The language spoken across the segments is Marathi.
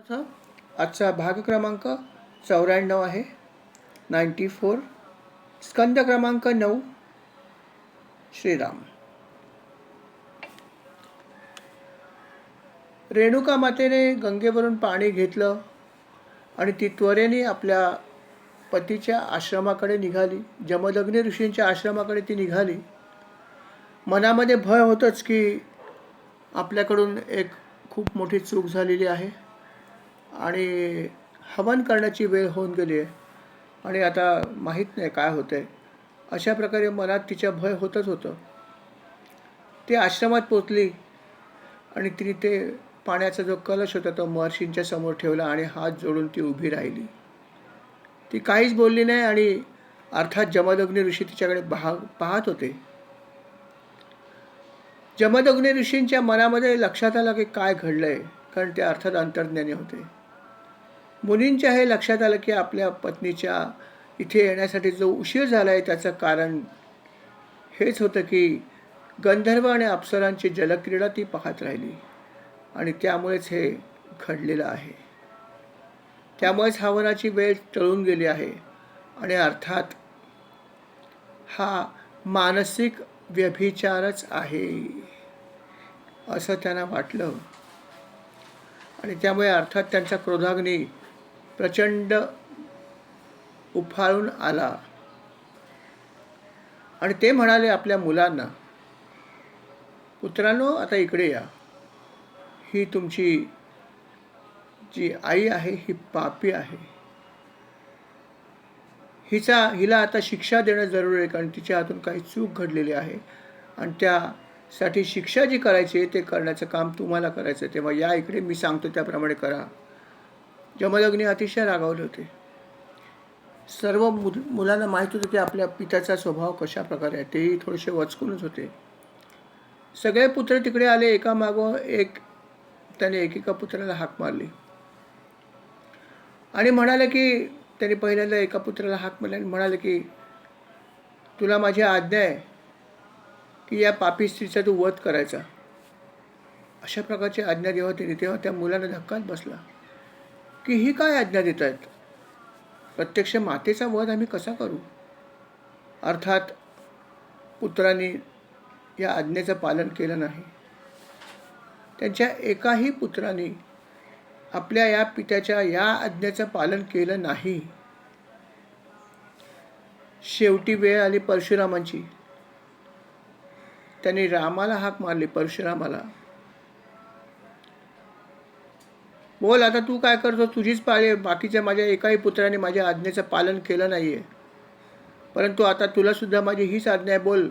आजचा भाग क्रमांक 94 आहे. 94. स्कंद क्रमांक 9. श्रीराम. रेणुका मातेने गंगेवरून पाणी घेतलं आणि ती त्वरेने आपल्या पतीच्या आश्रमाकडे निघाली. जमदग्नी ऋषींच्या आश्रमाकडे ती निघाली. मनामध्ये भय होतंच की आपल्याकडून एक खूप मोठी चूक झालेली आहे आणि हवन करण्याची वेळ होऊन गेली आहे आणि आता माहीत नाही काय होतं आहे. अशा प्रकारे मनात तिच्या भय होतच होतं. ती आश्रमात पोचली आणि तिने ते पाण्याचा जो कलश होता तो महर्षींच्या समोर ठेवला आणि हात जोडून ती उभी राहिली. ती काहीच बोलली नाही आणि अर्थात जमदग्नी ऋषी तिच्याकडे पाहत होते. जमदग्नी ऋषींच्या मनामध्ये लक्षात आलं की काय घडलंय, कारण ते अर्थात अंतर्ज्ञानी होते. मुनींच्या हे लक्षात आलं की आपल्या पत्नीच्या इथे येण्यासाठी जो उशीर झाला आहे त्याचं कारण हेच होतं की गंधर्व आणि अप्सरांची जलक्रीडा ती पाहत राहिली आणि त्यामुळेच हे घडलेलं आहे. त्यामुळेच हवनाची वेळ टळून गेली आहे आणि अर्थात हा मानसिक व्यभिचारच आहे असं त्यांना वाटलं आणि त्यामुळे अर्थात त्यांचा क्रोधाग्नी प्रचंड उफाळून आला आणि ते म्हणाले आपल्या मुलांना, पुत्रांनो आता इकडे या. ही तुमची जी आई आहे ही पापी आहे. हिला आता शिक्षा देणं जरूर आहे, कारण तिच्या हातून काही चूक घडलेली आहे आणि त्यासाठी शिक्षा जी करायची आहे ते करण्याचं काम तुम्हाला करायचं. तेव्हा या इकडे, मी सांगतो त्याप्रमाणे करा. जमदग्नी अतिशय रागावले होते. सर्व मुलांना माहीत होतं की आपल्या पित्याचा स्वभाव कशा प्रकारे आहे. तेही थोडेसे वचकूनच होते. सगळे पुत्र तिकडे आले एकामागोन एक. त्याने एकेका पुत्राला हाक मारली आणि म्हणाले की त्याने पहिल्यांदा एका पुत्राला हाक मारली आणि म्हणाले की तुला माझी आज्ञा आहे की या पापी स्त्रीचा तू वध करायचा. अशा प्रकारची आज्ञा जेव्हा तिने, तेव्हा त्या मुलाला धक्काच बसला की ही काय आज्ञा देत आहेत. प्रत्यक्ष मातेचा वध आम्ही कसा करू. अर्थात पुत्रांनी या आज्ञेचं पालन केलं नाही. त्यांच्या एकाही पुत्रांनी आपल्या या पित्याच्या या आज्ञेचं पालन केलं नाही. शेवटी वेळ आली परशुरामांची. त्यांनी रामाला हाक मारली, परशुरामाला, बोल आता तू काय करतो, तुझीच पाळी. बाकीच्या माझ्या एकाही पुत्राने माझ्या आज्ञेचं पालन केलं नाही आहे, परंतु आता तुला सुद्धा माझी हीच आज्ञा आहे. बोल,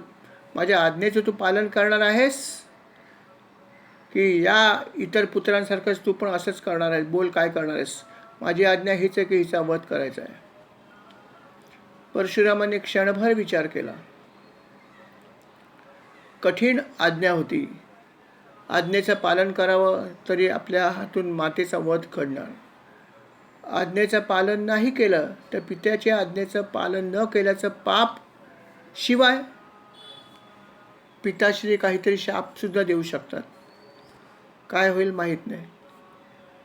माझ्या आज्ञेचं तू पालन करणार आहेस की या इतर पुत्रांसारखंच तू पण असंच करणार आहेस. बोल, काय करणार आहेस. माझी आज्ञा हीच आहे की हिचा वध करायचा आहे. परशुरामाने क्षणभर विचार केला. कठीण आज्ञा होती. आज्ञेचं पालन करावं तरी आपल्या हातून मातेचा वध घडणार. आज्ञेचं पालन नाही केलं तर पित्याच्या आज्ञेचं पालन न केल्याचं पाप, शिवाय पिताश्री काहीतरी शापसुद्धा देऊ शकतात. काय होईल माहीत नाही.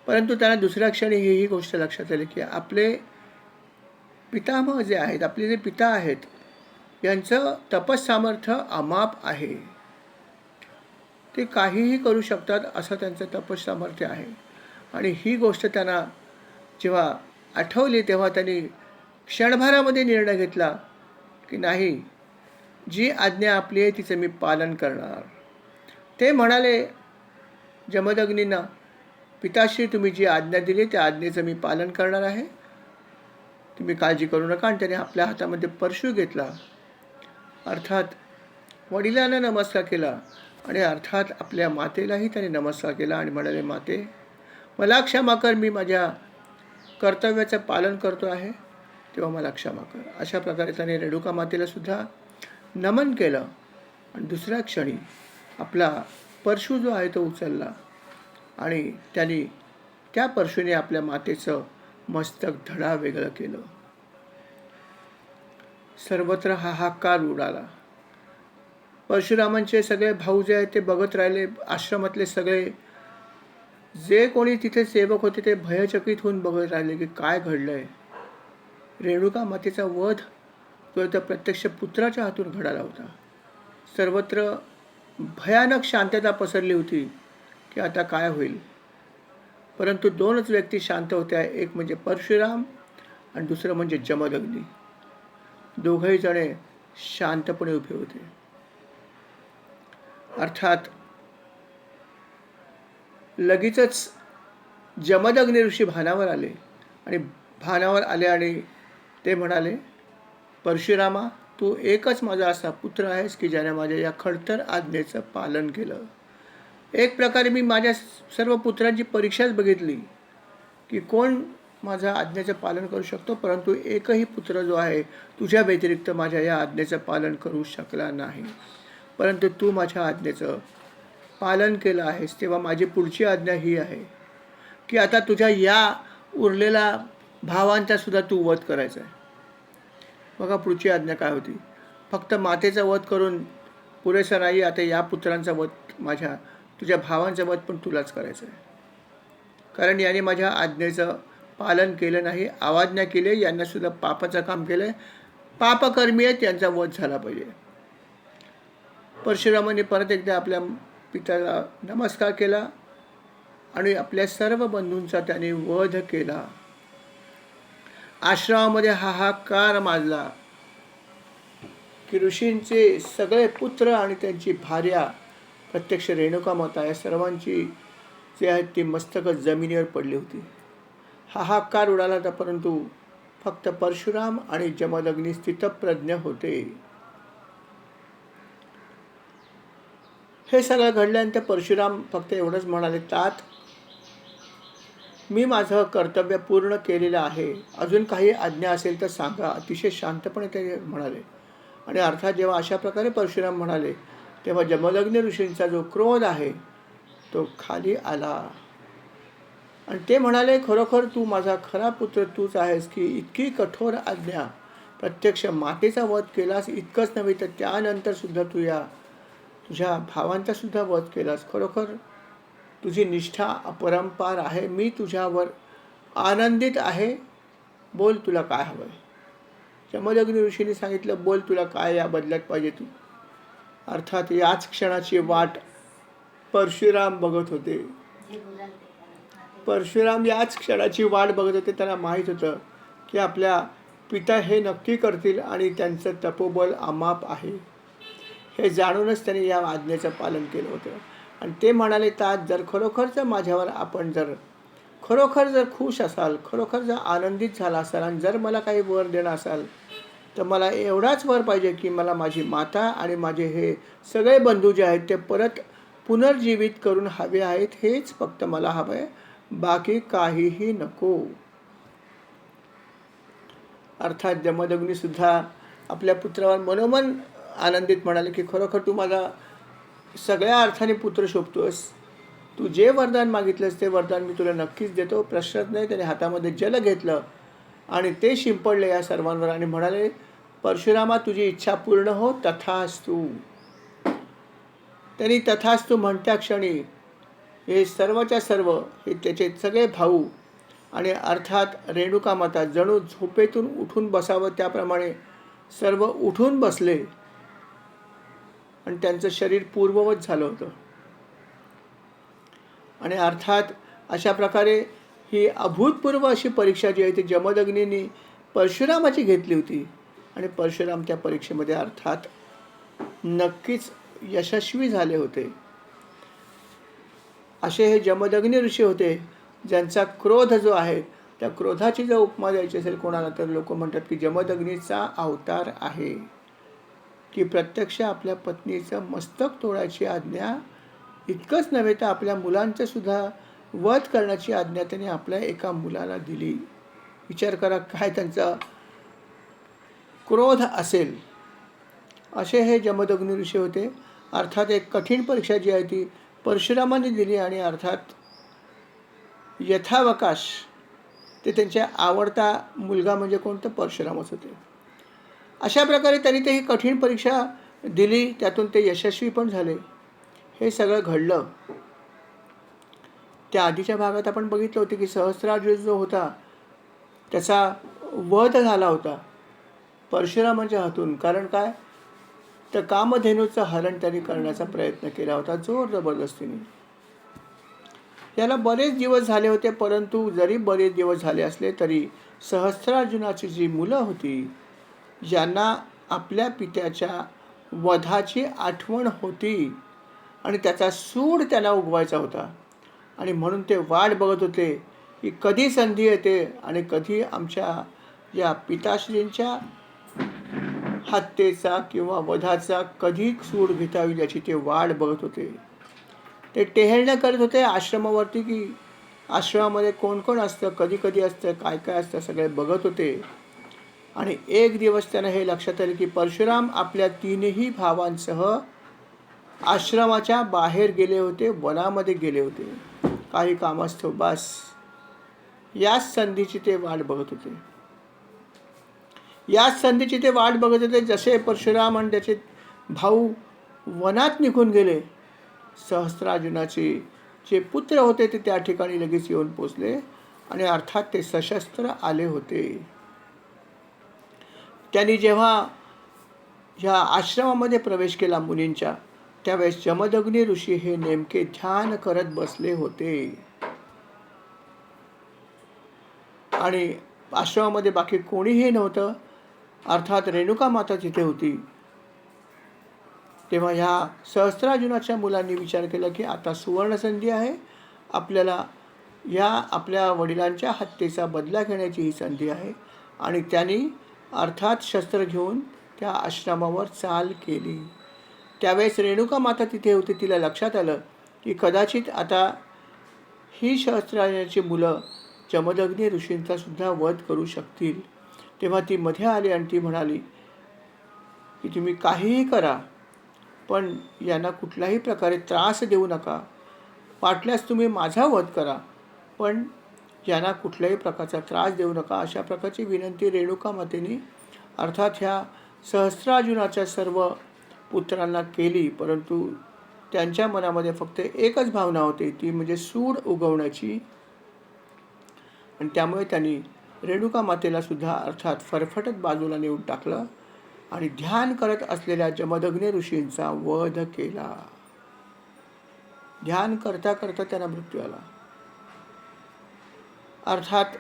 परंतु त्यांना दुसऱ्या क्षणी ही गोष्ट लक्षात आली की आपले पितामह जे आहेत, आपले जे पिता आहेत, यांचं तपस्सामर्थ्य अमाप आहे. ते काहीही करू शकतात असं त्यांचं तपस्सामर्थ्य आहे. आणि ही गोष्ट त्यांना जेव्हा आठवली तेव्हा त्यांनी क्षणभरामध्ये निर्णय घेतला की नाही, जी आज्ञा आपली आहे तिचं मी पालन करणार. ते म्हणाले जमदग्नींना, पिताश्री तुम्ही जी आज्ञा दिली त्या आज्ञेचं मी पालन करणार आहे, तुम्ही काळजी करू नका. आणि त्याने आपल्या हातामध्ये परशू घेतला, अर्थात वडिलांना नमस्कार केला आणि अर्थात आपल्या मातेलाही त्याने नमस्कार केला आणि म्हणाले, माते मला क्षमा कर, मी माझ्या कर्तव्याचं पालन करतो आहे, तेव्हा मला क्षमा कर. अशा प्रकारे त्याने रेणुका मातेला सुद्धा नमन केलं आणि दुसऱ्या क्षणी आपला परशू जो आहे तो उचलला आणि त्यांनी त्या परशूने आपल्या मातेचं मस्तक धडा वेगळं केलं. सर्वत्र हाहाकार उडाला. परशुरामांचे सगळे भाऊ जे आहेत ते बघत राहिले. आश्रमातले सगळे जे कोणी तिथे सेवक होते ते भयचकित होऊन बघत राहिले की काय घडलंय. रेणुका मातेचा वध जो त्या प्रत्यक्ष पुत्राच्या हातून घडाला होता. सर्वत्र भयानक शांतता पसरली होती की आता काय होईल. परंतु दोनच व्यक्ती शांत होत्या. एक म्हणजे परशुराम आणि दुसरं म्हणजे जमदग्नी. दोघंही जणे शांतपणे उभे होते. अर्थात लगेचच जमदग्नी ऋषी भानावर आले आणि ते म्हणाले, परशुरामा, तू एकच माझा असा पुत्र आहेस की ज्याने माझ्या या खडतर आज्ञेचं पालन केलं. एक प्रकारे मी माझ्या सर्व पुत्रांची परीक्षाच बघितली की कोण माझ्या आज्ञेचं पालन करू शकतो, परंतु एकही पुत्र जो आहे तुझ्या व्यतिरिक्त माझ्या या आज्ञेचं पालन करू शकला नाही. परंतु तू माझ्या आज्ञेचं पालन केलं आहेस, तेव्हा माझी पुढची आज्ञा ही आहे की आता तुझ्या या उरलेल्या भावांचा सुद्धा तू वध करायचा आहे. बघा पुढची आज्ञा काय होती. फक्त मातेचा वध करून पुरेसा नाही, आता या पुत्रांचा वध, तुझ्या भावांचा वध पण तुलाच करायचं आहे. कारण याने माझ्या आज्ञेचं पालन केलं नाही, अवाज्ञा केली, यांना सुद्धा पापाचं काम केलं, पापकर्मी आहेत, यांचा वध झाला पाहिजे. परशुरामाने परत एकदा आपल्या पित्याला नमस्कार केला आणि आपल्या सर्व बंधूंचा त्याने वध केला. आश्रमामध्ये हाहाकार माजला की ऋषींचे सगळे पुत्र आणि त्यांची भार्या, प्रत्यक्ष रेणुका माता, या सर्वांची जे आहेत ती मस्तक जमिनीवर पडली होती. हाहाकार उडाला होता, परंतु फक्त परशुराम आणि जमदग्नी स्थितप्रज्ञ होते. हे सगळं घडल्यानंतर परशुराम फक्त एवढंच म्हणाले, तात, मी माझं कर्तव्य पूर्ण केलेलं आहे, अजून काही आज्ञा असेल तर सांगा. अतिशय शांतपणे ते म्हणाले. आणि अर्थात जेव्हा अशा प्रकारे परशुराम म्हणाले तेव्हा जमदग्नी ऋषींचा जो क्रोध आहे तो खाली आला आणि ते म्हणाले, खरोखर तू माझा खरा पुत्र तूच आहेस की इतकी कठोर आज्ञा, प्रत्यक्ष मातेचा वध केलास, इतकंच नव्हे तर त्यानंतर सुद्धा तुझ्या भावांचा सुद्धा वध केलास. खरोखर तुझी निष्ठा अपरंपार आहे. मी तुझ्यावर आनंदित आहे. बोल, तुला काय हवं आहे. जमदग्नी ऋषींनी सांगितलं, बोल, तुला काय या बदल्यात पाहिजे तू. अर्थात याच क्षणाची वाट परशुराम बघत होते. परशुराम याच क्षणाची वाट बघत होते. त्यांना माहीत होतं की आपल्या पिता हे नक्की करतील आणि त्यांचं तपोबल अमाप आहे. हे जाणूनच त्यांनी या आज्ञेचं पालन केलं होतं. आणि ते म्हणाले, तात, जर खरोखरच माझ्यावर आपण खरोखर जर खुश असाल, खरोखर जर आनंदित झाला असाल आणि जर मला काही वर देणं असाल तर मला एवढाच वर पाहिजे की मला माझी माता आणि माझे हे सगळे बंधू जे आहेत ते परत पुनर्जीवित करून हवे आहेत. हेच फक्त मला हवं आहे, बाकी काहीही नको. अर्थात जमदग्नी सुद्धा आपल्या पुत्रावर मनोमन आनंदित म्हणाले की खरोखर तू माझा सगळ्या अर्थाने पुत्र शोभतोस. तू जे वरदान मागितलंस ते वरदान मी तुला नक्कीच देतो, प्रश्नच नाही. त्याने हातामध्ये जल घेतलं आणि ते शिंपडले या सर्वांवर आणि म्हणाले, परशुरामा, तुझी इच्छा पूर्ण हो, तथास्तु. त्यांनी तथास्तु म्हणत्या क्षणी हे सर्वच्या सर्व, हे त्याचे सगळे भाऊ आणि अर्थात रेणुका माता जणू झोपेतून उठून बसावं त्याप्रमाणे सर्व उठून बसले आणि त्यांचं शरीर पूर्ववत झालं होतं. आणि अर्थात अशा प्रकारे ही अभूतपूर्व अशी परीक्षा जी आहे ती जमदग्नींनी परशुरामाची घेतली होती आणि परशुराम त्या परीक्षेमध्ये अर्थात नक्कीच यशस्वी झाले होते. असे हे जमदग्नी ऋषी होते ज्यांचा क्रोध जो आहे, त्या क्रोधाची जर उपमा द्यायची असेल कोणाला तर लोक म्हणतात की जमदग्नीचा अवतार आहे की प्रत्यक्ष आपल्या पत्नीचं मस्तक तोडायची आज्ञा, इतकंच नव्हे तर आपल्या मुलांचं सुद्धा वध करण्याची आज्ञा त्याने आपल्या एका मुलाला दिली. विचार करा काय त्यांचा क्रोध असेल. असे हे जमदग्नी ऋषी होते. अर्थात एक कठीण परीक्षा जी आहे ती परशुरामाने दिली आणि अर्थात यथावकाश ते त्यांच्या आवडता मुलगा म्हणजे कोणतं, परशुरामच होते. अशा प्रकारे त्यांनी ते ही कठीण परीक्षा दिली, त्यातून ते यशस्वी पण झाले. हे सगळं घडलं त्या आधीच्या भागात आपण बघितलं होतं की सहस्रार्जुन जो होता त्याचा वध झाला होता परशुरामाच्या हातून. कारण काय, तर कामधेनूचं हरण त्यांनी करण्याचा प्रयत्न केला होता जोर जबरदस्तीने. याला बरेच दिवस झाले होते, परंतु जरी बरेच दिवस झाले असले तरी सहस्रार्जुनाची जी मुलं होती, ज्यांना आपल्या पित्याच्या वधाची आठवण होती आणि त्याचा सूड त्यांना उगवायचा होता, आणि म्हणून ते वाट बघत होते की कधी संधी येते आणि कधी आमच्या या पिताश्रींच्या हत्येचा किंवा वधाचा कधी सूड घेता येईल याची ते वाट बघत होते. ते टेहळणं करत होते आश्रमावरती की आश्रमामध्ये कोण कोण असतं, कधी कधी असतं, काय काय असतं, सगळे बघत होते. आणि एक दिवस त्यांना हे लक्षात आले की परशुराम आपल्या तीनही भावांसह आश्रमाच्या बाहेर गेले होते, वनामध्ये गेले होते काही कामास्तव. बस याच संधीची ते वाट बघत होते. याच संधीची ते वाट बघत होते. जसे परशुराम आणि त्याचे भाऊ वनात निघून गेले, सहस्रार्जुनाचे जे पुत्र होते ते त्या ठिकाणी लगेच येऊन पोचले आणि अर्थात ते सशस्त्र आले होते. त्यांनी जेव्हा ह्या आश्रमामध्ये प्रवेश केला मुनींच्या, त्यावेळेस जमदग्नी ऋषी हे नेमके ध्यान करत बसले होते आणि आश्रमामध्ये बाकी कोणीही नव्हतं. अर्थात रेणुका माता तिथे होती. तेव्हा ह्या सहस्रार्जुनाच्या मुलांनी विचार केला की आता सुवर्णसंधी आहे, आपल्याला या आपल्या वडिलांच्या हत्येचा बदला घेण्याची ही संधी आहे. आणि त्यांनी अर्थात शस्त्र घेऊन त्या आश्रमावर चाल केली. त्यावेळेस रेणुका माता तिथे होती. तिला लक्षात आलं की कदाचित आता ही सहस्रार्जुनाची मुलं जमदग्नी ऋषींचा सुद्धा वध करू शकतील. तेव्हा ती मध्ये आली आणि ती म्हणाली की तुम्ही काहीही करा, पण यांना कुठल्याही प्रकारे त्रास देऊ नका. वाटल्यास तुम्ही माझा वध करा, पण यांना कुठल्याही प्रकारचा त्रास देऊ नका. अशा प्रकारची विनंती रेणुका मातेने अर्थात ह्या सहस्रार्जुनाच्या सर्व पुत्रांना केली. परंतु त्यांच्या मनामध्ये फक्त एकच भावना होती, ती म्हणजे सूड उगवण्याची. आणि त्यामुळे त्यांनी रेणुका मातेला सुद्धा अर्थात फरफटत बाजूला नेऊन टाकलं आणि ध्यान करत असलेल्या जमदग्नी ऋषींचा वध केला. ध्यान करता करता त्यांना मृत्यू आला. अर्थात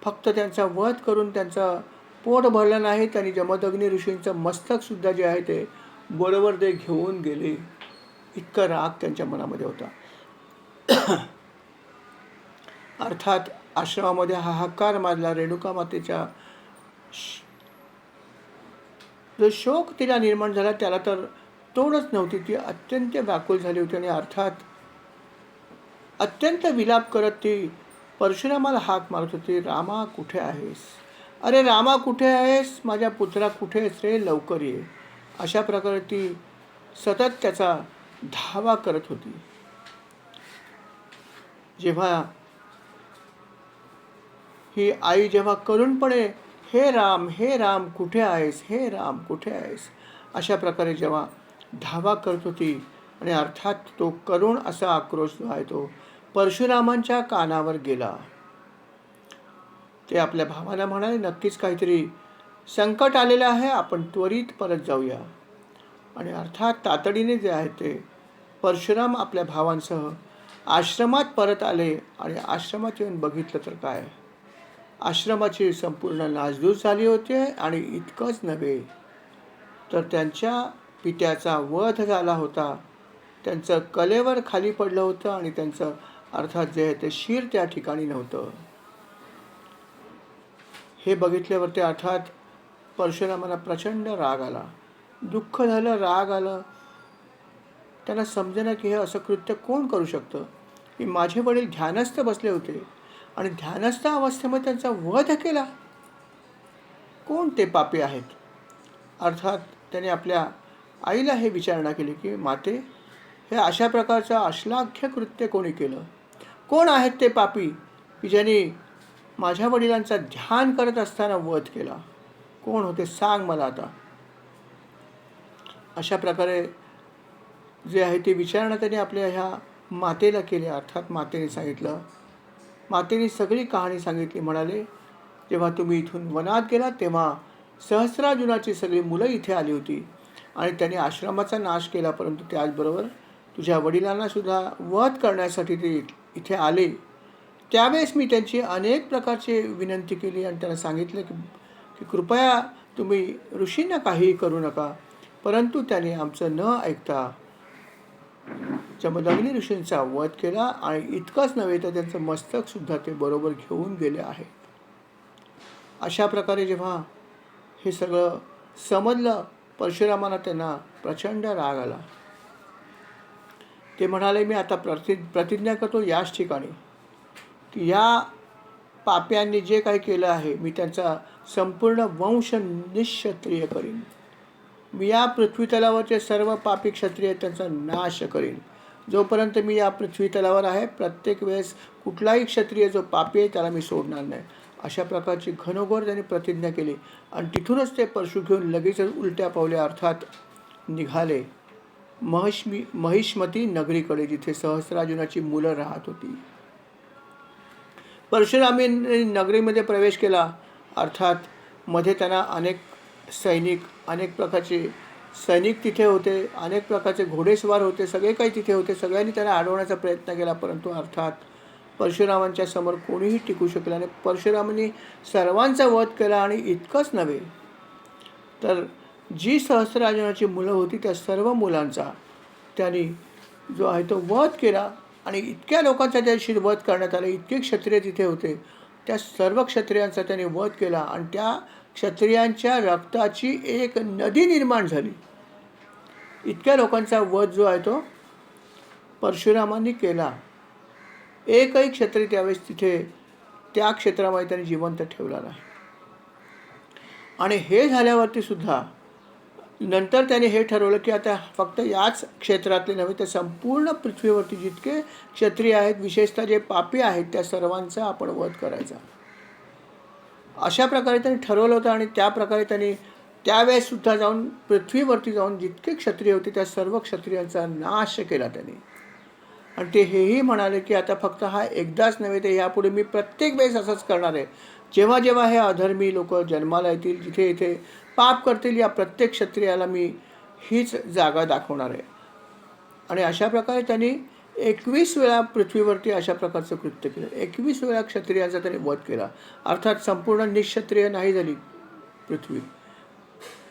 फक्त त्यांचा वध करून त्यांचं पोट भरलं नाही, त्यांनी जमदग्नी ऋषींचं मस्तक सुद्धा जे आहे ते बरोबर ते घेऊन गेले. इतका राग त्यांच्या मनामध्ये होता. अर्थात आश्रमामध्ये हाहाकार माजला. रेणुका मातेच्या जो शोक तिला निर्माण झाला त्याला तर तोडच नव्हती. ती अत्यंत व्याकुल झाली होती आणि अर्थात अत्यंत विलाप करत ती परशुरामाला हाक मारत होती, रामा कुठे आहेस, अरे रामा कुठे आहेस, माझ्या पुत्रा कुठे आहेस रे, लवकर ये. अशा प्रकारे ती सतत त्याचा धावा करत होती. जेव्हा ही आई जेव्हा करुणपणे हे राम कुठे आहेस, हे राम कुठे आहेस, अशा प्रकारे जेव्हा धावा करत होती आणि अर्थात तो करुण असा आक्रोश जो आहे तो परशुरामांच्या कानावर गेला. ते आपल्या भावाला म्हणाले, नक्कीच काहीतरी संकट आलेलं आहे, आपण त्वरित परत जाऊया. आणि अर्थात तातडीने जे आहे ते परशुराम आपल्या भावांसह आश्रमात परत आले. आणि आश्रमात येऊन बघितलं तर काय, आश्रमाची संपूर्ण नासधूस झाली होती. आणि इतकंच नव्हे तर त्यांच्या पित्याचा वध झाला होता, त्यांचं कलेवर खाली पडलं होतं आणि त्यांचं अर्थात जे आहे ते शिर त्या ठिकाणी नव्हतं. हे बघितल्यावरती अर्थात परशुरामाला प्रचंड राग आला, दुःख झालं, राग आलं. त्यांना समजेना की हे असं कृत्य कोण करू शकतं की माझे वडील ध्यानस्थ बसले होते आणि ध्यानस्थ अवस्थेमध्ये त्यांचा वध केला. कोण ते पापी आहेत. अर्थात त्याने आपल्या आईला हे विचारणा केली की माते, हे अशा प्रकारचं अश्लाघ्य कृत्य कोणी केलं, कोण आहेत ते पापी की ज्यांनी माझ्या वडिलांचा ध्यान करत असताना वध केला, कोण होते सांग मला आता. अशा प्रकारे जे आहे ते विचारणा त्याने आपल्या ह्या मातेला केले. अर्थात मातेने सांगितलं, मातेने सगळी कहाणी सांगितली. म्हणाले, जेव्हा तुम्ही इथून वनात गेलात तेव्हा सहस्रार्जुनाची सगळी मुलं इथे आली होती आणि त्यांनी आश्रमाचा नाश केला, परंतु त्याचबरोबर तुझ्या वडिलांना सुद्धा वध करण्यासाठी ते इथे आले. त्यावेळेस मी त्यांची अनेक प्रकारची विनंती केली आणि त्यांना सांगितलं की कृपया तुम्ही ऋषींना काहीही करू नका, परंतु त्यांनी आमचं न ऐकता जमदग्नी ऋषींचा वध केला आणि इतकंच नव्हे तर त्यांचं मस्तकसुद्धा ते बरोबर घेऊन गेले आहे. अशा प्रकारे जेव्हा हे सगळं समजलं, परशुरामांना त्यांना प्रचंड राग आला. ते म्हणाले, मी आता प्रतिज्ञा करतो याच ठिकाणी की या पाप्यांनी जे काही केलं आहे मी त्यांचा संपूर्ण वंश निःक्षत्रिय करीन. मी या पृथ्वीतलावरचे सर्व पापी क्षत्रिय त्यांचा नाश करीन. जोपर्यंत मी या पृथ्वीतलावर आहे प्रत्येक वेळेस कुठलाही क्षत्रिय जो पापी आहे त्याला मी सोडणार नाही. अशा प्रकारची घनघोर त्यांनी प्रतिज्ञा केली आणि तिथूनच ते परशु घेऊन लगेचच उलट्या पावल्या अर्थात निघाले महिष्मती नगरीकडे, जिथे सहस्रार्जुनाची मुलं राहत होती. परशुरामांनी नगरीमध्ये प्रवेश केला. अर्थात मध्ये त्यांना अनेक सैनिक, अनेक प्रकारचे सैनिक तिथे होते, अनेक प्रकारचे घोडेस्वार होते, सगळे काही तिथे होते. सगळ्यांनी त्यांना अडवण्याचा प्रयत्न केला, परंतु अर्थात परशुरामांच्या समोर कोणीही टिकू शकला नाही. परशुरामांनी सर्वांचा वध केला आणि इतकंच नव्हे तर जी सहस्रार्जुनाची मुलं होती त्या सर्व मुलांचा त्यांनी जो आहे तो वध केला आणि इतक्या लोकांचा त्याशी वध करण्यात आला. इतके क्षत्रिय तिथे होते, त्या सर्व क्षत्रियांचा त्यांनी वध केला आणि त्या क्षत्रियांच्या रक्ताची एक नदी निर्माण झाली. इतक्या लोकांचा वध जो आहे तो परशुरामांनी केला. एकही क्षत्रिय त्यावेळेस तिथे त्या क्षेत्रामध्ये त्यांनी जिवंत ठेवला नाही. आणि हे झाल्यावरती सुद्धा नंतर त्याने हे ठरवलं की आता फक्त याच क्षेत्रातले नव्हे तर संपूर्ण पृथ्वीवरती जितके क्षत्रिय आहेत, विशेषतः जे पापी आहेत, त्या सर्वांचा आपण वध करायचा. अशा प्रकारे त्यांनी ठरवलं होतं आणि त्या प्रकारे त्यांनी त्यावेळेस सुद्धा जाऊन पृथ्वीवरती जाऊन जितके क्षत्रिय होते त्या सर्व क्षत्रियांचा नाश केला त्यांनी. आणि ते हेही म्हणाले की आता फक्त हा एकदाच नव्हे तर यापुढे मी प्रत्येक वेळेस असंच करणार आहे. जेव्हा जेव्हा हे अधर्मी लोक जन्माला येतील, जिथे इथे पाप करतील, या प्रत्येक क्षत्रियाला मी हीच जागा दाखवणार आहे. आणि अशा प्रकारे त्यांनी 21 वेळा पृथ्वीवरती अशा प्रकारचं कृत्य केलं. 21 वेळा क्षत्रियांचा त्यांनी वध केला. अर्थात संपूर्ण निःक्षत्रिय नाही झाली पृथ्वी,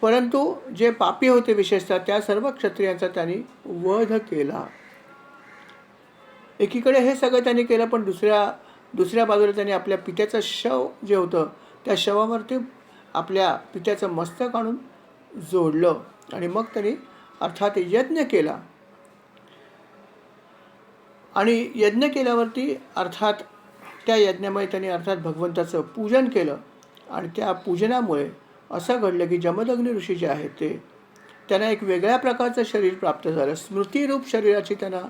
परंतु जे पापी होते विशेषतः त्या सर्व क्षत्रियांचा त्यांनी वध केला. एकीकडे हे सगळं त्यांनी केलं, पण दुसऱ्या बाजूला त्यांनी आपल्या पित्याचं शव जे होतं त्या शवावरती आपल्या पित्याचं मस्तक आणून जोडलं आणि मग त्यांनी अर्थात यज्ञ केला. आणि यज्ञ केल्यावरती अर्थात त्या यज्ञामध्ये त्यांनी अर्थात भगवंताचं पूजन केलं. आणि त्या पूजनामुळे असं घडलं की जमदग्नी ऋषी जे आहेत ते त्यांना एक वेगळ्या प्रकारचं शरीर प्राप्त झालं. स्मृतिरूप शरीराची त्यांना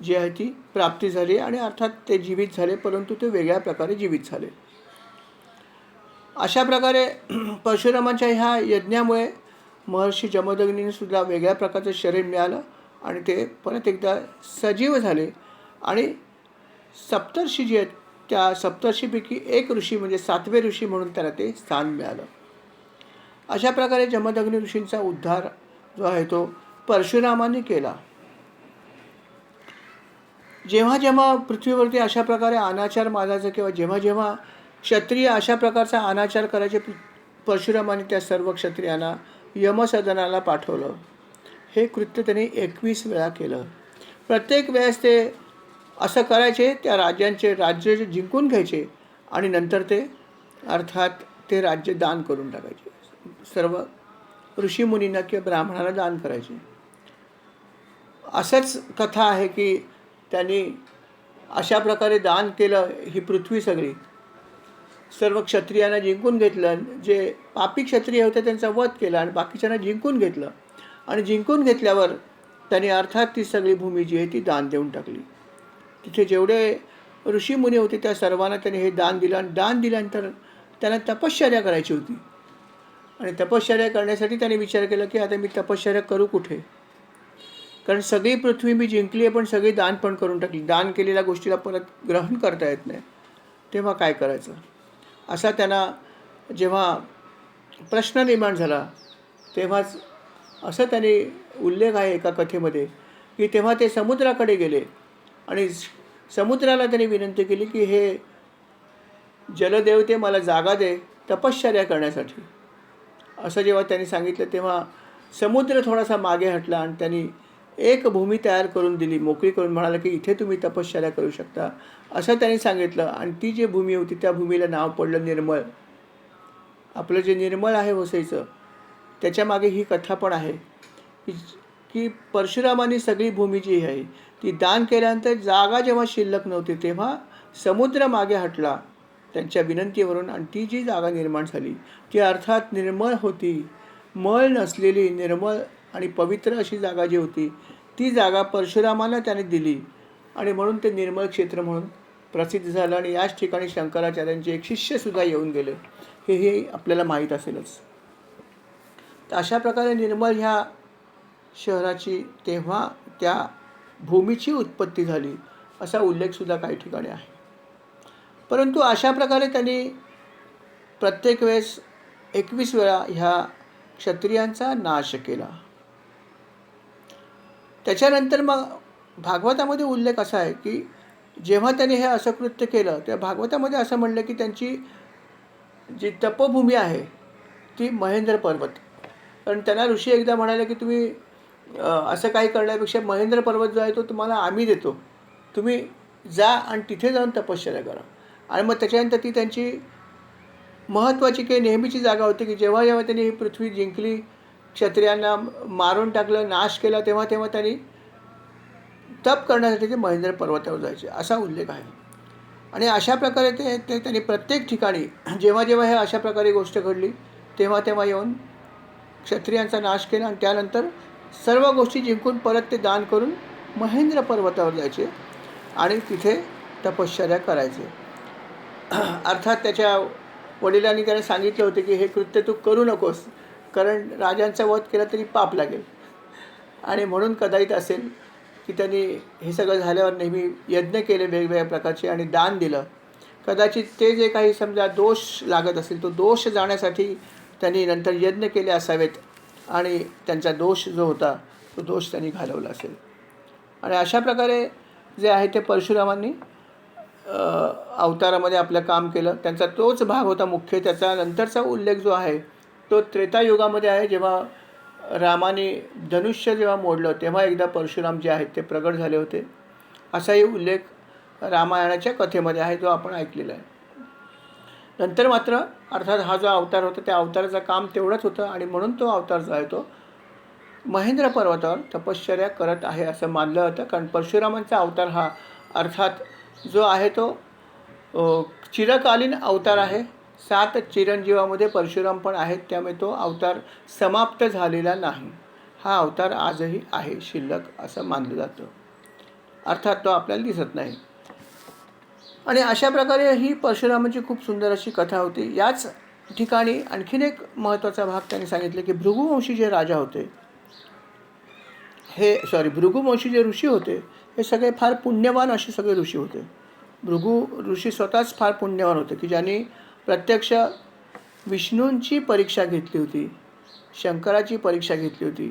जी आहे ती प्राप्ती झाली आणि अर्थात ते जीवित झाले, परंतु ते वेगळ्या प्रकारे जीवित झाले. अशा प्रकारे परशुरामांच्या ह्या यज्ञामुळे महर्षी जमदग्नीने सुद्धा वेगळ्या प्रकारचं शरीर मिळालं आणि ते परत एकदा सजीव झाले. आणि सप्तर्षी जे आहेत त्या सप्तर्षीपैकी एक ऋषी म्हणजे 7वे ऋषी म्हणून त्याला ते स्थान मिळालं. अशा प्रकारे जमदग्नी ऋषींचा उद्धार जो आहे तो परशुरामांनी केला. जेव्हा जेव्हा पृथ्वीवरती अशा प्रकारे अनाचार माजायचं किंवा जेव्हा जेव्हा क्षत्रिय अशा प्रकारचा अनाचार करायचे, परशुरामांनी त्या सर्व क्षत्रियांना यमसदनाला पाठवलं. हे कृत्य त्यांनी 21 वेळा केलं. प्रत्येक वेळेस ते असं करायचे, त्या राज्य जिंकून घ्यायचे आणि नंतर ते अर्थात ते राज्य दान करून टाकायचे. सर्व ऋषीमुनींना किंवा ब्राह्मणाला दान करायचे. असंच कथा आहे की त्यांनी अशा प्रकारे दान केलं. ही पृथ्वी सगळी सर्व क्षत्रियांना जिंकून घेतलं. जे पापी क्षत्रिय होते त्यांचा वध केला आणि बाकीच्यांना जिंकून घेतलं. आणि जिंकून घेतल्यावर त्यांनी अर्थात ती सगळी भूमी जी आहे ती दान देऊन टाकली. तिथे जेवढे ऋषीमुनी होते त्या सर्वांना त्यांनी हे दान दिलं. आणि दान दिल्यानंतर त्यांना तपश्चर्या करायची होती. आणि तपश्चर्या करण्यासाठी त्यांनी विचार केला की आता मी तपश्चर्या करू कुठे. कारण सगळी पृथ्वी मी जिंकली आहे, पण सगळी दान पण करून टाकली. दान केलेल्या गोष्टीला परत ग्रहण करता येत नाही. तेव्हा काय करायचं? असा त्यांना जेव्हा प्रश्न निर्माण झाला, तेव्हाच असं त्याने उल्लेख आहे एका कथेमध्ये, की तेव्हा ते समुद्राकडे गेले आणि समुद्राला त्यांनी विनंती केली, की हे जलदेवते मला जागा दे तपश्चर्या करण्यासाठी. असं जेव्हा त्यांनी सांगितलं, तेव्हा समुद्र थोडासा मागे हटला आणि त्यांनी एक भूमी तयार करून दिली, मोकळी करून म्हणाला, की इथे तुम्ही तपश्चर्या करू शकता, असं त्यांनी सांगितलं. आणि ती जी भूमी होती त्या भूमीला नाव पडलं निर्मळ. आपलं जे निर्मळ आहे वसईचं, त्याच्यामागे ही कथा पण आहे, की की परशुरामांनी सगळी भूमी जी आहे ती दान केल्यानंतर जागा जेव्हा शिल्लक नव्हती, तेव्हा समुद्र मागे हटला त्यांच्या विनंतीवरून आणि ती जी जागा निर्माण झाली ती अर्थात निर्मळ होती. मळ नसलेली निर्मळ आणि पवित्र अशी जागा जी होती, ती जागा परशुरामांना त्याने दिली आणि म्हणून ते निर्मळ क्षेत्र म्हणून प्रसिद्ध झालं. आणि याच ठिकाणी शंकराचार्यांचे एक शिष्यसुद्धा येऊन गेले, हे आपल्याला माहीत असेलच. तर अशा प्रकारे निर्मळ ह्या शहराची तेव्हा त्या भूमीची उत्पत्ती झाली, असा उल्लेखसुद्धा काही ठिकाणी आहे. परंतु अशा प्रकारे त्यांनी प्रत्येक वेळेस 21 वेळा ह्या क्षत्रियांचा नाश केला. त्याच्यानंतर मग भागवतामध्ये उल्लेख असा आहे, की जेव्हा त्यांनी हे असं कृत्य केलं, तेव्हा भागवतामध्ये असं म्हणलं, की त्यांची जी तपभूमी आहे ती महेंद्र पर्वत. कारण त्यांना ऋषी एकदा म्हणाले, की तुम्ही असं काही करण्यापेक्षा महेंद्र पर्वत जो आहे तो तुम्हाला आम्ही देतो, तुम्ही जा आणि तिथे जाऊन तपश्चर्या करा. आणि मग त्याच्यानंतर ती त्यांची महत्त्वाची काही नेहमीची जागा होती, की जेव्हा जेव्हा त्यांनी ही पृथ्वी जिंकली, क्षत्रियांना मारून टाकलं, नाश केला, तेव्हा तेव्हा त्यांनी तप करण्यासाठी ते महेंद्र पर्वतावर जायचे, असा उल्लेख आहे. आणि अशा प्रकारे ते त्यांनी प्रत्येक ठिकाणी जेव्हा जेव्हा हे अशा प्रकारे गोष्ट घडली, तेव्हा तेव्हा येऊन क्षत्रियांचा नाश केला आणि त्यानंतर सर्व गोष्टी जिंकून परत ते दान करून महेंद्र पर्वतावर जायचे आणि तिथे तपश्चर्या करायचे. अर्थात त्याच्या वडिलांनी त्याने सांगितले होते, की हे कृत्य तू करू नकोस, कारण राजांचा वध केला तरी पाप लागेल. आणि म्हणून कदाचित असेल, की त्यांनी हे सगळं झाल्यावर नेहमी यज्ञ केले वेगवेगळ्या प्रकारचे आणि दान दिलं. कदाचित ते जे काही समजा दोष लागत असेल, तो दोष जाण्यासाठी त्यांनी नंतर यज्ञ केले असावेत आणि त्यांचा दोष जो होता तो दोष त्यांनी घालवला असेल. आणि अशा प्रकारे जे आहे ते परशुरामांनी अवतारामध्ये आपलं काम केलं. त्यांचा तोच भाग होता मुख्य. त्याचा नंतरचा उल्लेख जो आहे तो त्रेतायुगामध्ये आहे, जेव्हा रामाने धनुष्य जेव्हा मोडलं, तेव्हा एकदा परशुराम जे आहेत ते प्रगट झाले होते, असाही उल्लेख रामायणाच्या कथेमध्ये आहे, जो आपण ऐकलेला आहे. नंतर मात्र अर्थात हा जो अवतार होता त्या अवताराचं काम तेवढंच होतं आणि म्हणून तो अवतार जो आहे तो महेंद्र पर्वतावर तपश्चर्या करत आहे असं मानलं होतं. कारण परशुरामांचा अवतार हा अर्थात जो आहे तो चिरकालीन अवतार आहे. 7 चिरंजीवामध्ये परशुराम पण आहेत, त्यामुळे तो अवतार समाप्त झालेला नाही. हा अवतार आजही आहे शिल्लक असं मानलं जातं. अर्थात तो आपल्याला दिसत नाही. आणि अशा प्रकारे ही परशुरामाची खूप सुंदर अशी कथा होती. याच ठिकाणी आणखीन एक महत्त्वाचा भाग त्यांनी सांगितले, की भृगुवंशी जे राजा होते, भृगुवंशी जे ऋषी होते, हे सगळे फार पुण्यवान असे सगळे ऋषी होते. भृगु ऋषी स्वतःच फार पुण्यवान होते, की ज्यांनी प्रत्यक्ष विष्णूंची परीक्षा घेतली होती, शंकराची परीक्षा घेतली होती,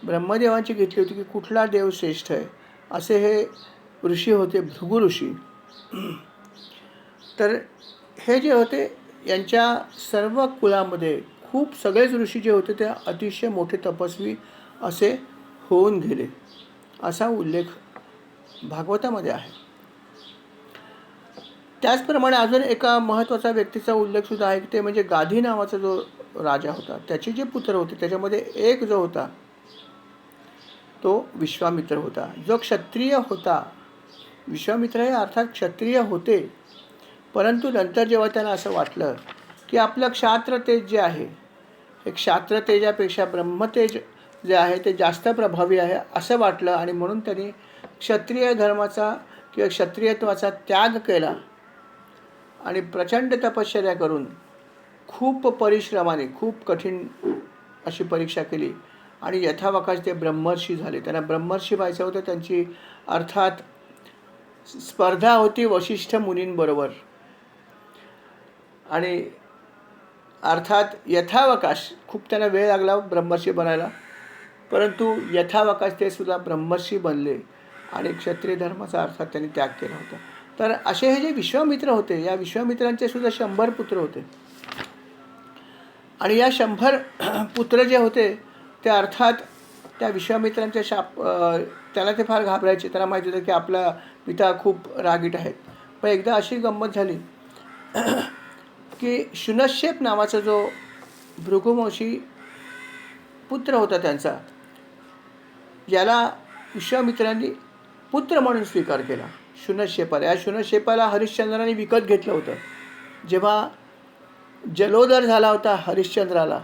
ब्रह्मदेवांची घेतली होती, की कुठला देव श्रेष्ठ आहे, असे हे ऋषी होते, भृगु ऋषी. तर हे जे होते यांच्या सर्व कुळामध्ये खूप सगळेच ऋषी जे होते ते अतिशय मोठे तपस्वी असे होऊन गेले, असा उल्लेख भागवतामध्ये आहे. त्याचप्रमाणे अजून एका महत्त्वाचा व्यक्तीचा उल्लेखसुद्धा आहे, ते म्हणजे गाधी नावाचा जो राजा होता, त्याचे जे पुत्र होते त्याच्यामध्ये एक जो होता तो विश्वामित्र होता, जो क्षत्रिय होता. विश्वामित्र हे अर्थात क्षत्रिय होते, परंतु नंतर जेव्हा त्यांना असं वाटलं, की आपलं क्षात्रतेज जे आहे हे क्षात्रतेजापेक्षा ब्रह्मतेज जे आहे ते जास्त प्रभावी आहे असं वाटलं आणि म्हणून त्यांनी क्षत्रिय धर्माचा किंवा क्षत्रियत्वाचा त्याग केला आणि प्रचंड तपश्चर्या करून खूप परिश्रमाने खूप कठीण अशी परीक्षा केली आणि यथावकाश ते ब्रह्मर्षी झाले. त्यांना ब्रह्मर्षी व्हायचं होतं. त्यांची अर्थात स्पर्धा होती वशिष्ठ मुनींबरोबर. आणि अर्थात यथावकाश खूप त्यांना वेळ लागला ब्रह्मर्षी बनायला, परंतु यथावकाश ते सुद्धा ब्रह्मर्षी बनले आणि क्षत्रिय धर्माचा अर्थात त्यांनी त्याग केला होता. तर असे हे जे विश्वामित्र होते, या विश्वामित्रांचे सुद्धा 100 पुत्र होते. आणि या 100 पुत्र जे होते ते अर्थात त्या विश्वामित्रांच्या त्याला ते फार घाबरायचे. त्यांना माहिती होतं की आपला पिता खूप रागीट आहेत. पण एकदा अशी गंमत झाली की शुनशेप नावाचा जो भृगुवंशी पुत्र होता त्यांचा, याला विश्वामित्रांनी पुत्र म्हणून स्वीकार केला, शुनशेपाला. या शुनशेपाला हरिश्चंद्राने विकत घेतलं होतं. जेव्हा जलोदर झाला होता हरिश्चंद्राला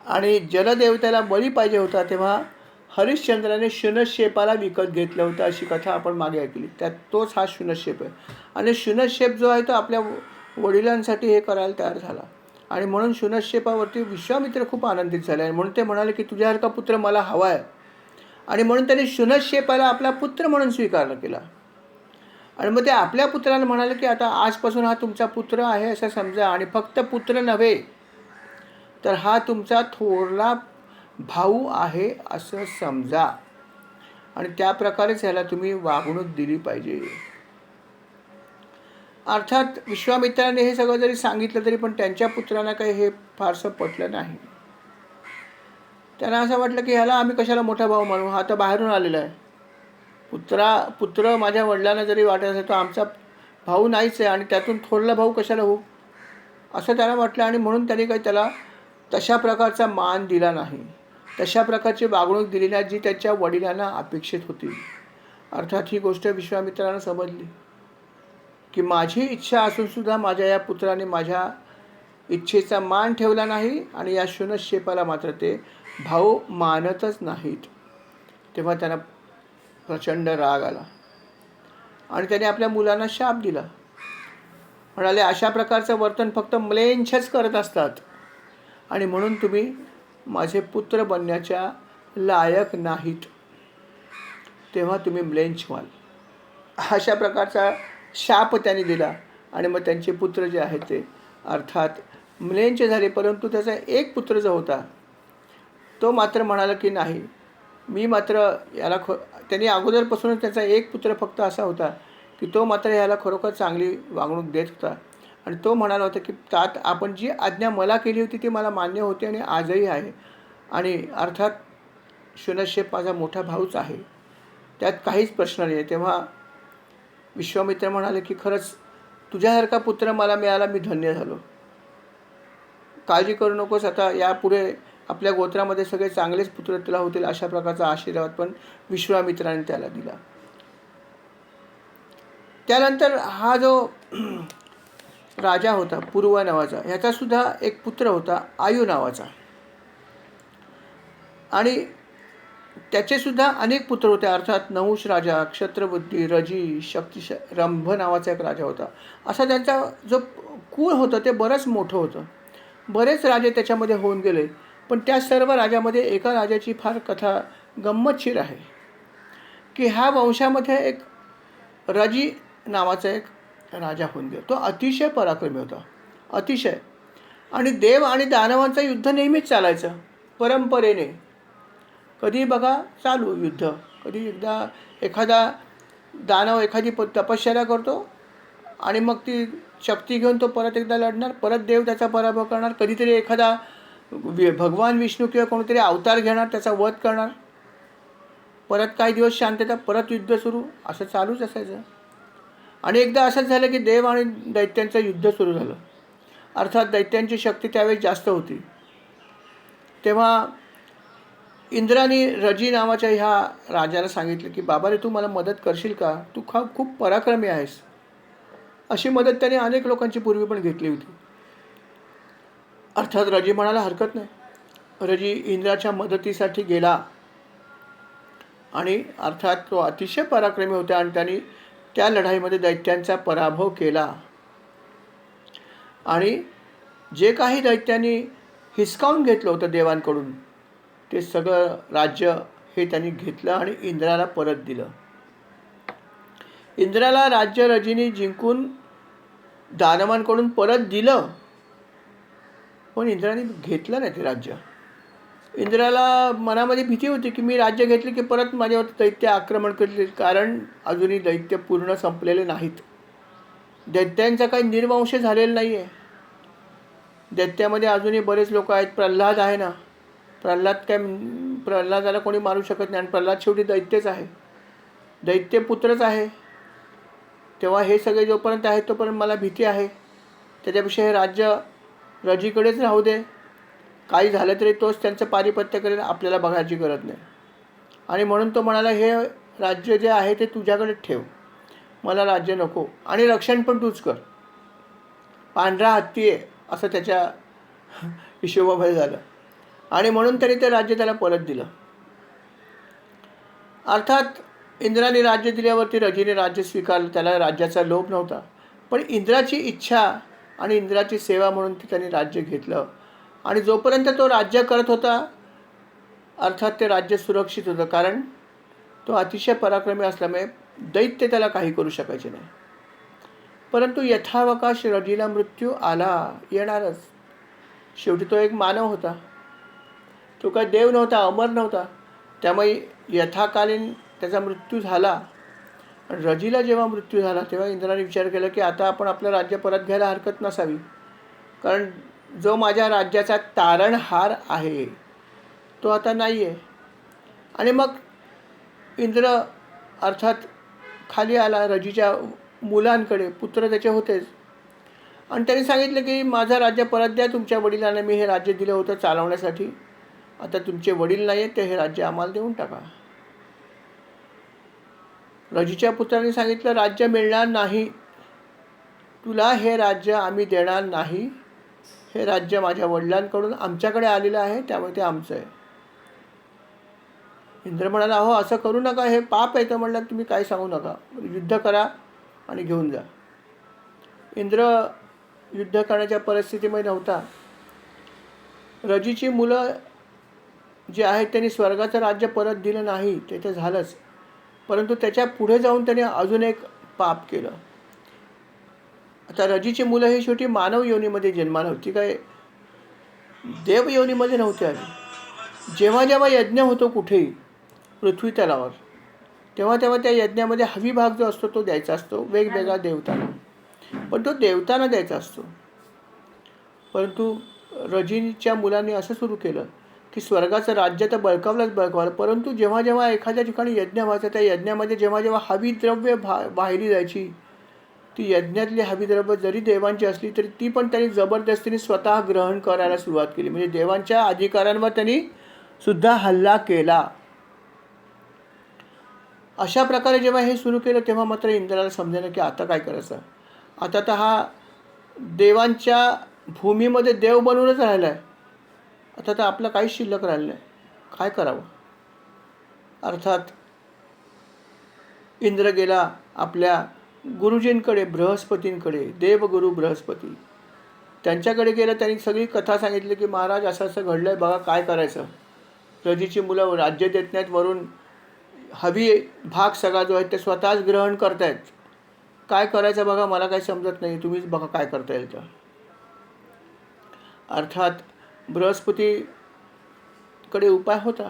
आणि जलदेवतेला बळी पाहिजे होता, तेव्हा हरिश्चंद्राने शुनशेपाला विकत घेतलं होतं, अशी कथा आपण मागे ऐकली. त्यात तोच हा शुनशेप आहे. आणि शुनशेप जो आहे तो आपल्या वडिलांसाठी हे करायला तयार झाला. आणि म्हणून शुनशेपावरती विश्वामित्र खूप आनंदित झाले आणि म्हणून ते म्हणाले की तुझ्यासारखा पुत्र मला हवा आहे. आणि म्हणून त्यांनी शुनशेपाला आपला पुत्र म्हणून स्वीकारला केला. आणि मग ते आपल्या पुत्राला म्हणाले की आता आजपासून हा तुमचा पुत्र आहे असं समजा, आणि फक्त पुत्र नव्हे तर हा तुमचा थोरला भाऊ आहे असं समजा, आणि त्या प्रकारेच ह्याला तुम्ही वागणूक दिली पाहिजे. अर्थात विश्वामित्राने हे सगळं जरी सांगितलं तरी पण त्यांच्या पुत्रांना काही हे फारसं पटलं नाही. त्यांना असं वाटलं की ह्याला आम्ही कशाला मोठा भाऊ मानू, हा तर बाहेरून आलेला आहे. पुत्र माझ्या वडिलांना जरी वाटत असेल तो आमचा भाऊ नाहीच आहे, आणि त्यातून थोरला भाऊ कशाला होऊ असं त्याला वाटलं. आणि म्हणून त्यांनी काही त्याला तशा प्रकारचा मान दिला नाही, तशा प्रकारची वागणूक दिली नाही जी त्याच्या वडिलांना अपेक्षित होती. अर्थात ही गोष्ट विश्वामित्रांना समजली की माझी इच्छा असूनसुद्धा माझ्या या पुत्राने माझ्या इच्छेचा मान ठेवला नाही, आणि या शुनशेपाला मात्र ते भाऊ मानतच नाहीत. तेव्हा त्यांना प्रचंड राग आला आणि त्याने आपल्या मुलांना शाप दिला. म्हणाले अशा प्रकारचं वर्तन फक्त म्लेच्छच करत असतात, आणि म्हणून तुम्ही माझे पुत्र बनण्याच्या लायक नाहीत, तेव्हा तुम्ही म्लेच्छ व्हाल. अशा प्रकारचा शाप त्यांनी दिला. आणि मग त्यांचे पुत्र जे आहेत ते अर्थात म्लेच्छ झाले. परंतु त्याचा एक पुत्र जो होता तो मात्र म्हणाला की नाही, मी मात्र याला त्यांनी अगोदरपासूनच त्याचा एक पुत्र फक्त असा होता की तो मात्र याला खरोखर चांगली वागणूक देत होता. आणि तो म्हणाला होता की तात आपण जी आज्ञा मला केली होती ती मला मान्य होती आणि आजही आहे, आणि अर्थात शुनशेप माझा मोठा भाऊच आहे, त्यात काहीच प्रश्न नाही आहे. तेव्हा विश्वामित्र म्हणाले की खरंच तुझ्यासारखा पुत्र मला मिळाला, मी धन्य झालो. काळजी करू नकोस, आता यापुढे आपल्या गोत्रामध्ये सगळे चांगलेच पुत्र तुला होतील, अशा प्रकारचा आशीर्वाद पण विश्वामित्राने त्याला दिला. त्यानंतर हा जो राजा होता पूर्व नावाचा, ह्याचा सुद्धा एक पुत्र होता आयु नावाचा, आणि त्याचे सुद्धा अनेक पुत्र होते. अर्थात नहुष राजा, क्षत्रबुद्धी, रजी, रंभ नावाचा एक राजा होता. असा त्यांचा जो कुळ होतं ते बरंच मोठं होतं. बरेच राजे त्याच्यामध्ये होऊन गेले, पण त्या सर्व राजामध्ये एका राजाची फार कथा गंमतशीर आहे की ह्या वंशामध्ये एक रजी नावाचा एक राजा होऊन गेला. तो अतिशय पराक्रमी होता, अतिशय. आणि देव आणि दानवांचं युद्ध नेहमीच चालायचं परंपरेने. कधी बघा चालू युद्ध, कधी एकदा एखादा दानव एखादी तपश्चर्या करतो आणि मग ती शक्ती घेऊन तो परत एकदा लढणार, परत देव त्याचा पराभव करणार. कधीतरी एखादा भगवान विष्णू किंवा कोणीतरी अवतार घेणार, त्याचा वध करणार, परत काही दिवस शांतता, परत युद्ध सुरू, असं चालूच असायचं. आणि एकदा असंच झालं की देव आणि दैत्यांचं युद्ध सुरू झालं. अर्थात दैत्यांची शक्ती त्यावेळी जास्त होती. तेव्हा इंद्राने रजी नावाच्या ह्या राजाला सांगितलं की बाबा रे, तू मला मदत करशील का, तू खूप पराक्रमी आहेस. अशी मदत त्याने अनेक लोकांची पूर्वी पण घेतली होती. अर्थात रजी म्हणाला हरकत नाही. रजी इंद्राच्या मदतीसाठी गेला आणि अर्थात तो अतिशय पराक्रमी होता आणि त्यांनी त्या लढाईमध्ये दैत्यांचा पराभव केला. आणि जे काही दैत्यांनी हिसकावून घेतलं होतं देवांकडून ते सगळं राज्य हे त्यांनी घेतलं आणि इंद्राला परत दिलं. इंद्राला राज्य रजीने जिंकून दानवांकडून परत दिलं, पण इंद्राने घेतलं नाही ते राज्य. इंद्राला मनामध्ये भीती होती की मी राज्य घेतले की परत माझ्यावर दैत्य आक्रमण करतील, कारण अजूनही दैत्य पूर्ण संपलेले नाहीत. दैत्यांचा काही निर्वंश झालेला नाही आहे. दैत्यामध्ये अजूनही बरेच लोक आहेत. प्रल्हाद आहे ना, प्रल्हादाला कोणी मारू शकत नाही आणि प्रल्हाद शेवटी दैत्यच आहे, दैत्यपुत्रच आहे. तेव्हा हे सगळे जोपर्यंत आहेत तोपर्यंत मला भीती आहे. त्याच्यापेक्षा हे राज्य रजीकडेच राहू दे, काही झालं तरी तोच त्यांचं पारिपत्य करेल, आपल्याला बघायची गरज नाही. आणि म्हणून तो म्हणाला, हे राज्य जे आहे ते तुझ्याकडेच ठेव, मला राज्य नको, आणि रक्षण पण तूच कर. पांढरा हत्ती आहे असं त्याच्या हिशोबामध्ये झालं, आणि म्हणून तरी ते राज्य त्याला परत दिलं. अर्थात इंद्राने राज्य दिल्यावरती रजीने राज्य स्वीकारलं. त्याला राज्याचा लोभ नव्हता, पण इंद्राची इच्छा आणि इंद्राची सेवा म्हणून त्यांनी राज्य घेतलं. आणि जोपर्यंत तो राज्य करत होता, अर्थात ते राज्य सुरक्षित होतं, कारण तो अतिशय पराक्रमी असल्यामुळे दैत्य त्याला काही करू शकायचे नाही. परंतु यथावकाश रजीला मृत्यू आला, येणारच. शेवटी तो एक मानव होता, तो काही देव नव्हता, अमर नव्हता. त्यामुळे यथाकालीन त्याचा मृत्यू झाला. रजीला जेव्हा मृत्यू झाला तेव्हा इंद्राने विचार केला की आता आपण आपलं राज्य परत घ्यायला हरकत नसावी, कारण जो माझ्या राज्याचा तारणहार आहे तो आता नाही आहे. आणि मग इंद्र अर्थात खाली आला रजीच्या मुलांकडे, पुत्र त्याचे होतेच, आणि त्यांनी सांगितलं की माझं राज्य परत द्या, तुमच्या वडिलांना मी हे राज्य दिलं होतं चालवण्यासाठी, आता तुमचे वडील नाही आहेत, ते हे राज्य आम्हाला देऊन टाका. रजीच्या पुत्राने सांगितलं, राज्य मिळणार नाही तुला, हे राज्य आम्ही देणार नाही, हे राज्य माझ्या वडिलांकडून आमच्याकडे आलेलं आहे, त्यामुळे ते आमचं आहे. इंद्र म्हणाला, हो असं करू नका, हे पाप आहे. तर म्हणलं, तुम्ही काही सांगू नका, युद्ध करा आणि घेऊन जा. इंद्र युद्ध करण्याच्या परिस्थितीमध्ये नव्हता. रजीची मुलं जे आहेत त्यांनी स्वर्गाचं राज्य परत दिलं नाही, ते तर झालंच, परंतु त्याच्या पुढे जाऊन त्याने अजून एक पाप केलं. आता रजीची मुलं ही शेवटी मानव योनीमध्ये जन्माला होती, काय देव योनीमध्ये नव्हती आली. जेव्हा जेव्हा यज्ञ होतो कुठेही पृथ्वी तलावर, तेव्हा तेव्हा त्या यज्ञामध्ये हवी भाग जो असतो तो द्यायचा असतो वेगवेगळ्या देवतांना, पण तो देवतांना द्यायचा असतो. परंतु रजीच्या मुलांनी असं सुरू केलं की स्वर्गाचं राज्य तर बळकावलं, परंतु जेव्हा जेव्हा एखाद्या ठिकाणी यज्ञ व्हायचा, त्या यज्ञामध्ये जेव्हा जेव्हा हवी द्रव्य वाहिली जायची, ती यज्ञातली हवी द्रव्य जरी देवांची असली तरी ती पण त्यांनी जबरदस्तीने स्वतः ग्रहण करायला सुरुवात केली. म्हणजे देवांच्या अधिकारांवर त्यांनी सुद्धा हल्ला केला. अशा प्रकारे जेव्हा हे सुरू केलं तेव्हा मात्र इंद्राला समजलं की आता काय करायचं. आता तर हा देवांच्या भूमीमध्ये देव बनूनच राहिला आहे, आता तर आपलं काहीच शिल्लक राहिलं नाही, काय करावं. अर्थात इंद्र गेला आपल्या गुरुजींकडे, बृहस्पतींकडे, देवगुरु बृहस्पती, त्यांच्याकडे गेलं. त्यांनी सगळी कथा सांगितली की महाराज असं असं घडलं आहे, बघा काय करायचं. रजीची मुलं राज्य देत नाहीत, वरून हवी भाग सगळा जो आहे ते स्वतःच ग्रहण करतायत, काय करायचं बघा, मला काही समजत नाही, तुम्हीच बघा काय करता येईल तर. अर्थात बृहस्पतीकडे उपाय होता.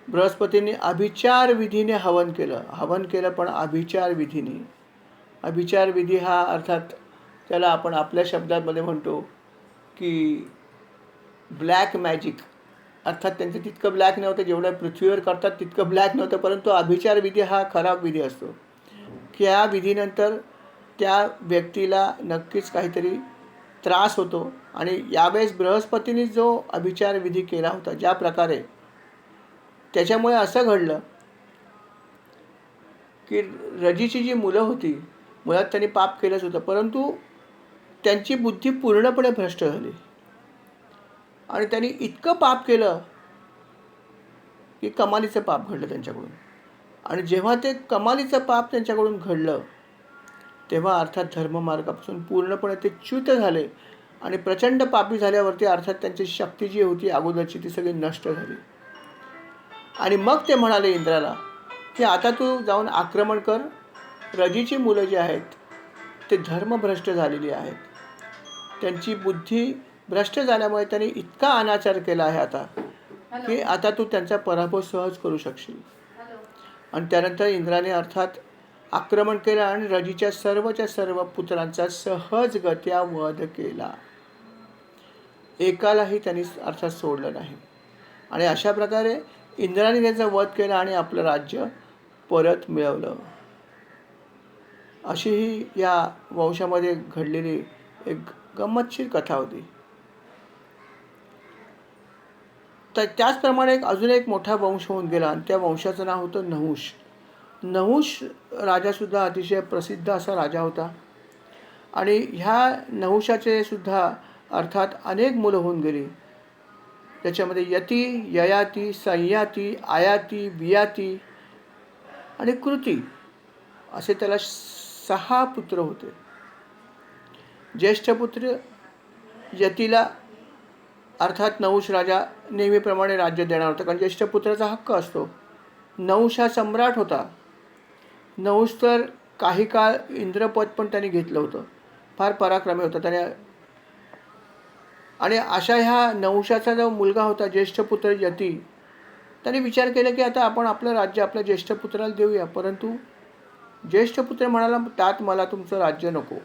बृहस्पतींनी अभिचार विधीने हवन केलं, पण अभिचार विधीने. अभिचार विधी हा अर्थात त्याला आपण आपल्या शब्दांमध्ये म्हणतो की ब्लॅक मॅजिक. अर्थात त्यांचं तितकं ब्लॅक नव्हतं, जेवढं पृथ्वीवर करतात तितकं ब्लॅक नव्हतं, परंतु अभिचार विधी हा खराब विधी असतो की या विधीनंतर त्या व्यक्तीला नक्कीच काहीतरी त्रास होतो. आणि यावेळेस बृहस्पतींनी जो अभिचार विधी केला होता ज्या प्रकारे, त्याच्यामुळे असं घडलं की रजीची जी मुलं होती, मुळात त्यांनी पाप केलंच होतं, परंतु त्यांची बुद्धी पूर्णपणे भ्रष्ट झाली आणि त्यांनी इतकं पाप केलं की कमालीचं पाप घडलं त्यांच्याकडून. आणि जेव्हा ते कमालीचं पाप त्यांच्याकडून घडलं तेव्हा अर्थात धर्ममार्गापासून पूर्णपणे ते च्युत झाले. आणि प्रचंड पापी झाल्यावरती अर्थात त्यांची शक्ती जी होती अगोदरची ती सगळी नष्ट झाली. आणि मग ते म्हणाले इंद्राला की आता तू जाऊन आक्रमण कर. रजीची मुलं जी आहेत ते धर्मभ्रष्ट झालेली आहेत. त्यांची बुद्धी भ्रष्ट झाल्यामुळे त्यांनी इतका अनाचार केला आहे आता की आता तू त्यांचा पराभव सहज करू शकशील. आणि त्यानंतर इंद्राने अर्थात आक्रमण केलं आणि रजीच्या सर्वच्या सर्व पुत्रांचा सहजगत्या वध केला. एकालाही त्यांनी अर्थात सोडलं नाही. आणि अशा प्रकारे इंद्राने त्याचा वध केला आणि आपलं राज्य परत मिळवलं. अशी ही या वंशामध्ये घडलेली एक गंमतशीर कथा होती. तर त्याचप्रमाणे अजून एक मोठा वंश होऊन गेला आणि त्या वंशाचं नाव होतं नहुष. नहुष राजासुद्धा अतिशय प्रसिद्ध असा राजा होता. आणि ह्या नहुषाचे सुद्धा अर्थात अनेक मुलं होऊन गेली. त्याच्यामध्ये यती, ययाती, संयाती, आयाती, बियाती आणि कृती असे त्याला 6 पुत्र होते. ज्येष्ठ पुत्र यतीला अर्थात नहुष राजा नेहमीप्रमाणे राज्य देणार होता, कारण ज्येष्ठ पुत्राचा हक्क असतो. नहुष हा सम्राट होता. नहुष तर काही काळ इंद्रपद पण त्याने घेतलं होतं. फार पराक्रमी होता त्याने. आणि अशा ह्या नहुषाचा जो मुलगा होता ज्येष्ठ पुत्र यती, त्याने विचार केला की आता आपण आपलं राज्य आपल्या ज्येष्ठ पुत्राला देऊया. परंतु ज्येष्ठ पुत्र म्हणाला त्यात मला तुमचं राज्य नको,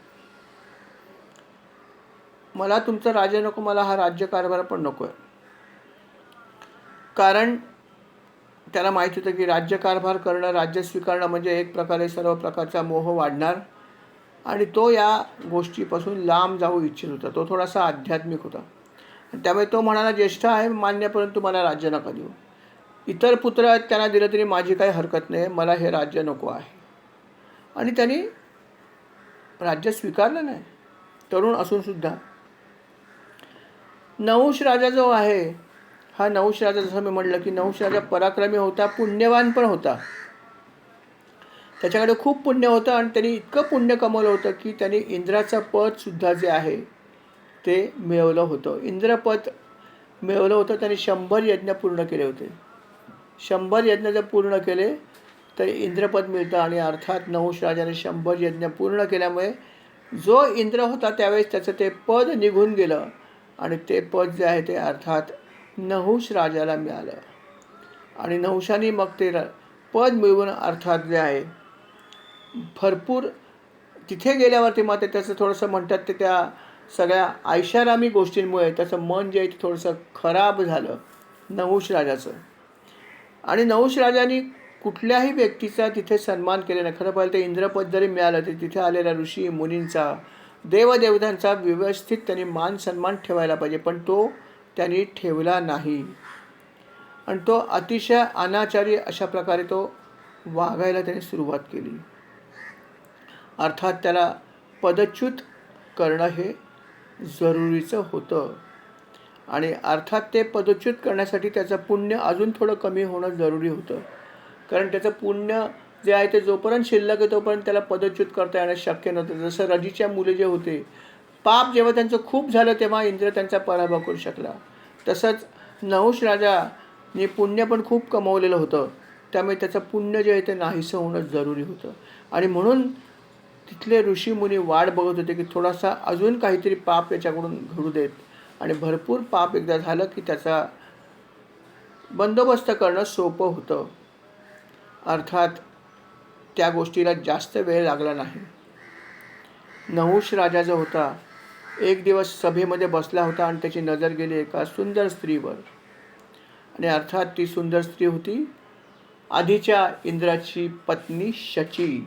मला तुमचं राज्य नको, मला हा राज्यकारभार पण नको आहे. कारण त्याला माहीत होतं की राज्यकारभार करणं, राज्य स्वीकारणं म्हणजे एक प्रकारे सर्व प्रकारचा मोह वाढणार आणि तो या गोष्टीपासून लांब जाऊ इच्छित होता. तो थोडासा आध्यात्मिक होता. त्यामुळे तो म्हणाला ज्येष्ठ आहे मान्य, परंतु मला राज्य नका देऊ. इतर पुत्र आहेत त्यांना दिलं तरी माझी काही हरकत नाही, मला हे राज्य नको आहे. आणि त्यांनी राज्य स्वीकारलं नाही, तरुण असूनसुद्धा. नहुष राजा जो आहे, हा नहुष राजा जसं मी म्हटलं की नहुष राजा पराक्रमी होता, पुण्यवान पण होता. त्याच्याकडे खूप पुण्य होतं आणि त्यांनी इतकं पुण्य कमवलं होतं की त्यांनी इंद्राचं पदसुद्धा जे आहे ते मिळवलं होतं. इंद्रपद मिळवलं होतं. त्यांनी 100 यज्ञ पूर्ण केले होते. 100 यज्ञ जर पूर्ण केले तर इंद्रपद मिळतं. आणि अर्थात नहुष राजाने 100 यज्ञ पूर्ण केल्यामुळे जो इंद्र होता त्यावेळेस त्याचं ते पद निघून गेलं आणि ते पद जे आहे ते अर्थात नहुष राजाला मिळालं. आणि नहुषाने मग ते पद मिळवून अर्थात जे आहे भरपूर तिथे गेल्यावरती मात्र त्याचं थोडंसं म्हणतात ते त्या सगळ्या ऐशारामी गोष्टींमुळे त्याचं मन जे आहे ते थोडंसं खराब झालं नहुष राजाचं. आणि नहुष राजाने कुठल्याही व्यक्तीचा तिथे सन्मान केला नाही. खरं पाहिलं तर इंद्रपद जरी मिळालं तर तिथे आलेल्या ऋषी मुनींचा, देवदेवतांचा व्यवस्थित त्यांनी मान सन्मान ठेवायला पाहिजे, पण तो त्यांनी ठेवला नाही. आणि तो अतिशय अनाचारी अशा प्रकारे तो वागायला त्याने सुरुवात केली. अर्थात त्याला पदच्युत करणं हे जरुरीचं होतं. आणि अर्थात ते पदच्युत करण्यासाठी त्याचं पुण्य अजून थोडं कमी होणं जरुरी होतं. कारण त्याचं पुण्य जे आहे ते जोपर्यंत शिल्लक आहे तोपर्यंत त्याला पदच्युत करता येणं शक्य नव्हतं. जसं रजीच्या मुले जे होते, पाप जेव्हा त्यांचं खूप झालं तेव्हा इंद्र त्यांचा पराभव करू शकला. तसंच नहुष राजाने पुण्य पण खूप कमवलेलं होतं. त्यामुळे त्याचं पुण्य जे आहे ते नाहीसं होणं जरुरी होतं. आणि म्हणून तिथले ऋषीमुनी वाट बघत होते की थोडासा अजून काहीतरी पाप याच्याकडून घडू देत. आणि भरपूर पाप एकदा झालं की त्याचा बंदोबस्त करणं सोपं होतं. अर्थात त्या गोष्टीला जास्त वेळ लागला नाही. नहुष राजा जो होता एक दिवस सभेमध्ये बसला होता आणि त्याची नजर गेली एका सुंदर स्त्रीवर. आणि अर्थात ती सुंदर स्त्री होती आधीच्या इंद्राची पत्नी शची.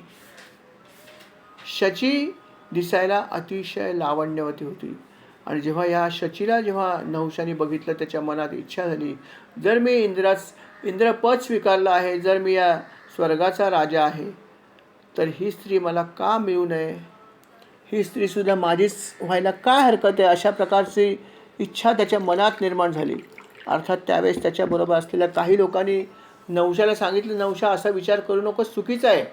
शची दिसायला अतिशय लावण्यवती होती. आणि जेव्हा या शचीला जेव्हा नहुषाने बघितलं त्याच्या मनात इच्छा झाली, जर मी इंद्रपद स्वीकारलं आहे, जर मी या स्वर्गाचा राजा आहे, तर ही स्त्री मला का मिळू नये, ही स्त्रीसुद्धा माझीच व्हायला काय हरकत आहे, अशा प्रकारची इच्छा त्याच्या मनात निर्माण झाली. अर्थात त्यावेळेस त्याच्याबरोबर असलेल्या काही लोकांनी नहुषाला सांगितलं, नहुषा असा विचार करू नकोस, चुकीचा आहे.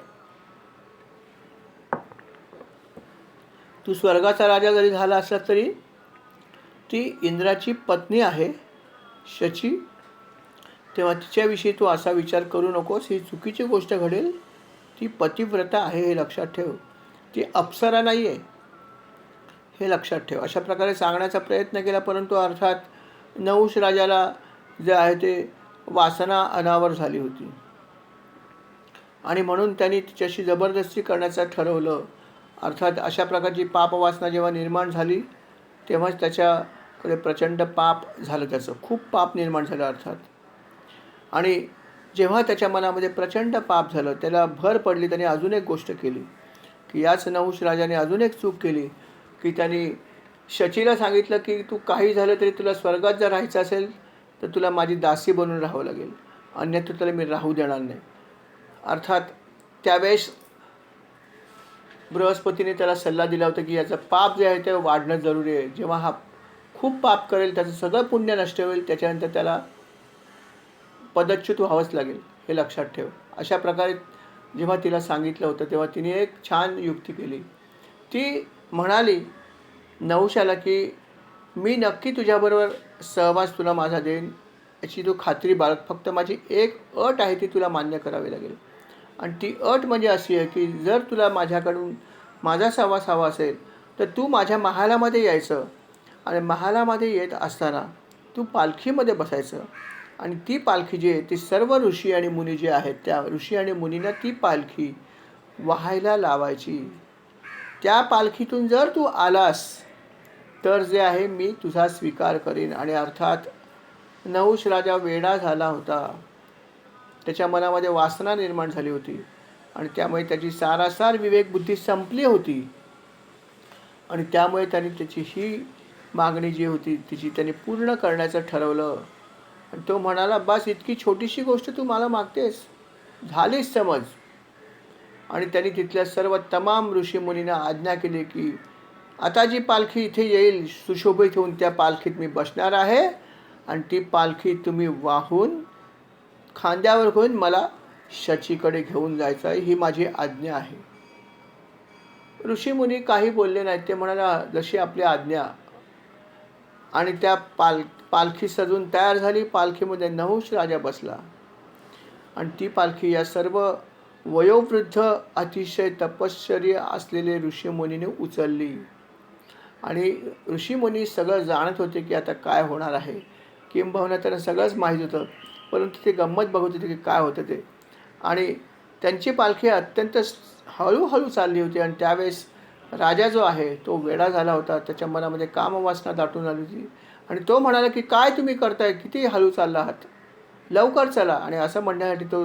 तू स्वर्गाचा राजा जरी झाला असला तरी ती इंद्राची पत्नी आहे शची, तेव्हा तिच्याविषयी तू असा विचार करू नकोस, ही चुकीची गोष्ट घडेल. ती पतिव्रता आहे हे लक्षात ठेव, ती अप्सरा नाही आहे हे लक्षात ठेव. अशा प्रकारे सांगण्याचा प्रयत्न केला, परंतु अर्थात नहुष राजाला जे आहे ते वासना अनावर झाली होती आणि म्हणून त्यांनी तिच्याशी जबरदस्ती करण्याचं ठरवलं. अर्थात अशा प्रकारची पापवासना जेव्हा निर्माण झाली तेव्हाच त्याच्याकडे प्रचंड पाप झालं, त्याचं खूप पाप निर्माण झालं अर्थात. आणि जेव्हा त्याच्या मनामध्ये प्रचंड पाप झालं, त्याला भर पडली, त्याने अजून एक गोष्ट केली की याच नहुष राजाने अजून एक चूक केली की त्यांनी शचीला सांगितलं की तू काही झालं तरी तुला स्वर्गात जर राहायचं असेल तर तुला माझी दासी बनून राहावं लागेल, अन्यथा तुला मी राहू देणार नाही. अर्थात त्यावेळेस बृहस्पतीने त्याला सल्ला दिला होता की याचं पाप जे आहे ते वाढणं जरुरी आहे. जेव्हा हा खूप पाप करेल त्याचं सगळं पुण्य नष्ट होईल, त्याच्यानंतर त्याला पदच्युत व्हावंच लागेल हे लक्षात ठेव. अशा प्रकारे जेव्हा तिला सांगितलं होतं तेव्हा तिने एक छान युक्ती केली. ती म्हणाली नहुषाला की मी नक्की तुझ्याबरोबर सहवास तुला माझा देईन, याची तू खात्री बाळग, फक्त माझी एक अट आहे ती तुला मान्य करावी लागेल. आणि ती अट म्हणजे अशी आहे की जर तुला माझ्याकडून माझा सहवास हवा असेल तर तू माझ्या महालामध्ये यायचं आणि महालामध्ये येत असताना तू पालखीमध्ये बसायचं आणि ती पालखी जी आहे ती सर्व ऋषी आणि मुनी जे आहेत त्या ऋषी आणि मुनींना ती पालखी वाहायला लावायची. त्या पालखीतून जर तू आलास तर जे आहे मी तुझा स्वीकार करीन. आणि अर्थात नहुष राजा वेडा झाला होता, त्याच्या मनामध्ये वासना निर्माण झाली होती आणि त्यामुळे त्याची सारासार विवेकबुद्धी संपली होती आणि त्यामुळे त्यांनी त्याची ही मागणी जी होती तिची त्यांनी पूर्ण करण्याचं ठरवलं. आणि तो म्हणाला बस इतकी छोटीशी गोष्ट तू मला मागतेस, झालीच समज. आणि त्यांनी तिथल्या सर्व तमाम ऋषीमुनींना आज्ञा केली की आता जी पालखी इथे येईल सुशोभित होऊन त्या पालखीत मी बसणार आहे आणि ती पालखी तुम्ही वाहून खांद्यावर घेऊन मला शचीकडे घेऊन जायचं आहे, ही माझी आज्ञा आहे. ऋषीमुनी काही बोलले नाहीत, ते म्हणाला जशी आपली आज्ञा. आणि त्या पालखी सजून तयार झाली. पालखीमध्ये नहुष राजा बसला आणि ती पालखी या सर्व वयोवृद्ध अतिशय तपश्चर्य असलेले ऋषीमुनीने उचलली. आणि ऋषीमुनी सगळं जाणत होते की आता काय होणार आहे, किंबहुना त्यांना सगळंच माहीत होतं, परंतु ते गंमत बघत होते की काय होतं ते. आणि त्यांची पालखी अत्यंत हळूहळू चालली होती आणि त्यावेळेस राजा जो आहे तो वेडा झाला होता, त्याच्या मनामध्ये कामवासना दाटून आली होती आणि तो म्हणाला की काय तुम्ही करताय, किती हळू चालला आहात, लवकर चला. आणि असं म्हणण्यासाठी तो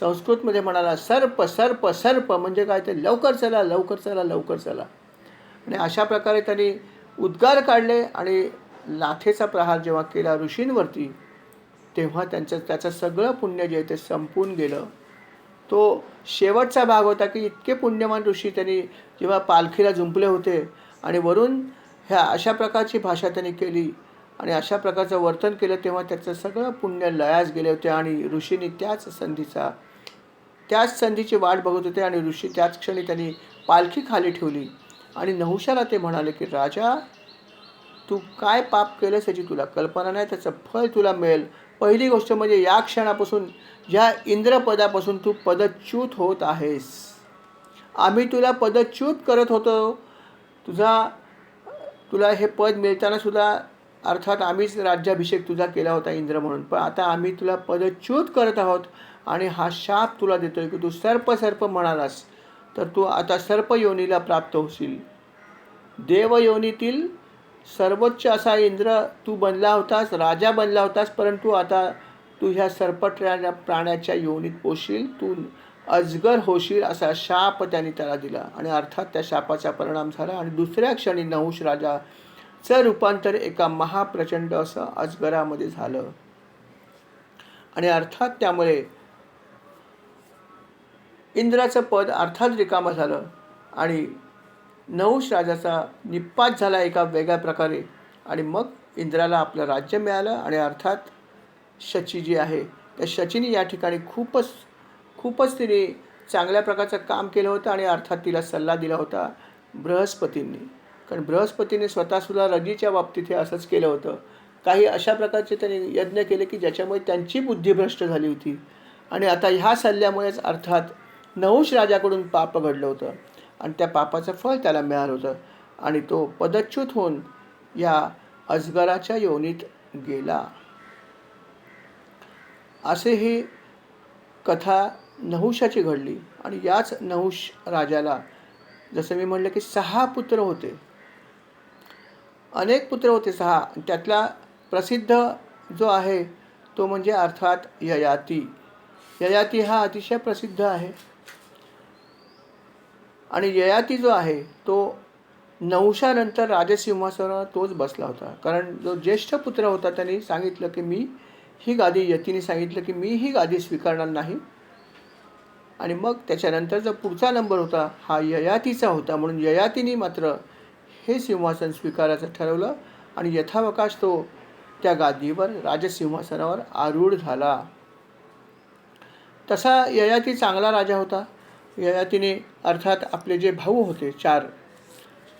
संस्कृतमध्ये म्हणाला सर्प सर्प सर्प, म्हणजे काय ते लवकर चला लवकर चला लवकर चला. आणि अशा प्रकारे त्यांनी उद्गार काढले आणि लाथेचा प्रहार जेव्हा केला ऋषींवरती तेव्हा त्याचं सगळं पुण्य जे आहे ते संपून गेलं. तो शेवटचा भाग होता की इतके पुण्यवान ऋषी त्यांनी जेव्हा पालखीला जुंपले होते आणि वरून ह्या अशा प्रकारची भाषा त्यांनी केली आणि अशा प्रकारचं वर्तन केलं तेव्हा त्याचं सगळं पुण्य लयास गेले होते. आणि ऋषींनी त्याच संधीची वाट बघत होते आणि ऋषी त्याच क्षणी त्यांनी पालखी खाली ठेवली आणि नहुषाला ते म्हणाले की राजा तू काय पाप केलंस याची तुला कल्पना नाही, त्याचं फळ तुला मिळेल. पहिली गोष्ट म्हणजे या क्षणापासून ज्या इंद्रपदापासून तू पदच्युत होत आहेस, आम्ही तुला पदच्युत करत होतो, तुला हे पद मिळताना सुद्धा अर्थात आम्हीच राज्याभिषेक तुझा केला होता इंद्र म्हणून, पण आता आम्ही तुला पदच्युत करत आहोत आणि हा शाप तुला देतोय की तू सर्प सर्प म्हणालास तर तू आता सर्प योनीला प्राप्त होशील. देवयोनीतील सर्वोच्च असा इंद्र तू बनला होतास, राजा बनला होतास, परंतु आता तू ह्या सर्पट्या प्राण्याच्या योनीत पोशील, तू अजगर होशील, असा शाप त्यांनी त्याला दिला. आणि अर्थात त्या शापाचा परिणाम झाला आणि दुसऱ्या क्षणी नहुष राजाचं रूपांतर एका महाप्रचंड असं अजगरामध्ये झालं. आणि अर्थात त्यामुळे इंद्राचं पद अर्थात रिकामं झालं आणि नहुष राजाचा निपात झाला एका वेगळ्या प्रकारे. आणि मग इंद्राला आपलं राज्य मिळालं आणि अर्थात शची जी आहे त्या शचीने या ठिकाणी खूपच तिने चांगल्या प्रकारचं काम केलं होतं आणि अर्थात तिला सल्ला दिला होता बृहस्पतींनी. कारण बृहस्पतीने स्वतःसुद्धा रजीच्या बाबतीत हे असंच केलं होतं. काही अशा प्रकारचे त्यांनी यज्ञ केले की ज्याच्यामुळे त्यांची बुद्धी भ्रष्ट झाली होती. आणि आता ह्या सल्ल्यामुळेच अर्थात नहुष राजाकडून पाप घडलं होतं आणि त्या पापाचं फळ त्याला मिळालं होतं आणि तो पदच्युत होऊन या अजगराच्या योनीत गेला. असे ही कथा नहुषाची घडली. आणि याच नहुष राजाला जसं मी म्हटलं की 6 पुत्र होते. अनेक पुत्र होते 6. त्यातला प्रसिद्ध जो आहे तो म्हणजे अर्थात ययाती. ययाती हा अतिशय प्रसिद्ध आहे. आणि ययाती जो आहे तो नहुषानंतर राजसिंहासनावर तोच बसला होता. कारण जो ज्येष्ठ पुत्र होता त्याने सांगितलं की मी ही गादी, यतीने सांगितलं की मी ही गादी स्वीकारणार नाही. आणि मग त्याच्यानंतर जो पुढचा नंबर होता हा ययातीचा होता. म्हणून ययातीने मात्र हे सिंहासन स्वीकारायचं ठरवलं आणि यथावकाश तो त्या गादीवर राजसिंहासनावर आरूढ झाला. तसा ययाती चांगला राजा होता. ययातीने अर्थात आपले जे भाऊ होते 4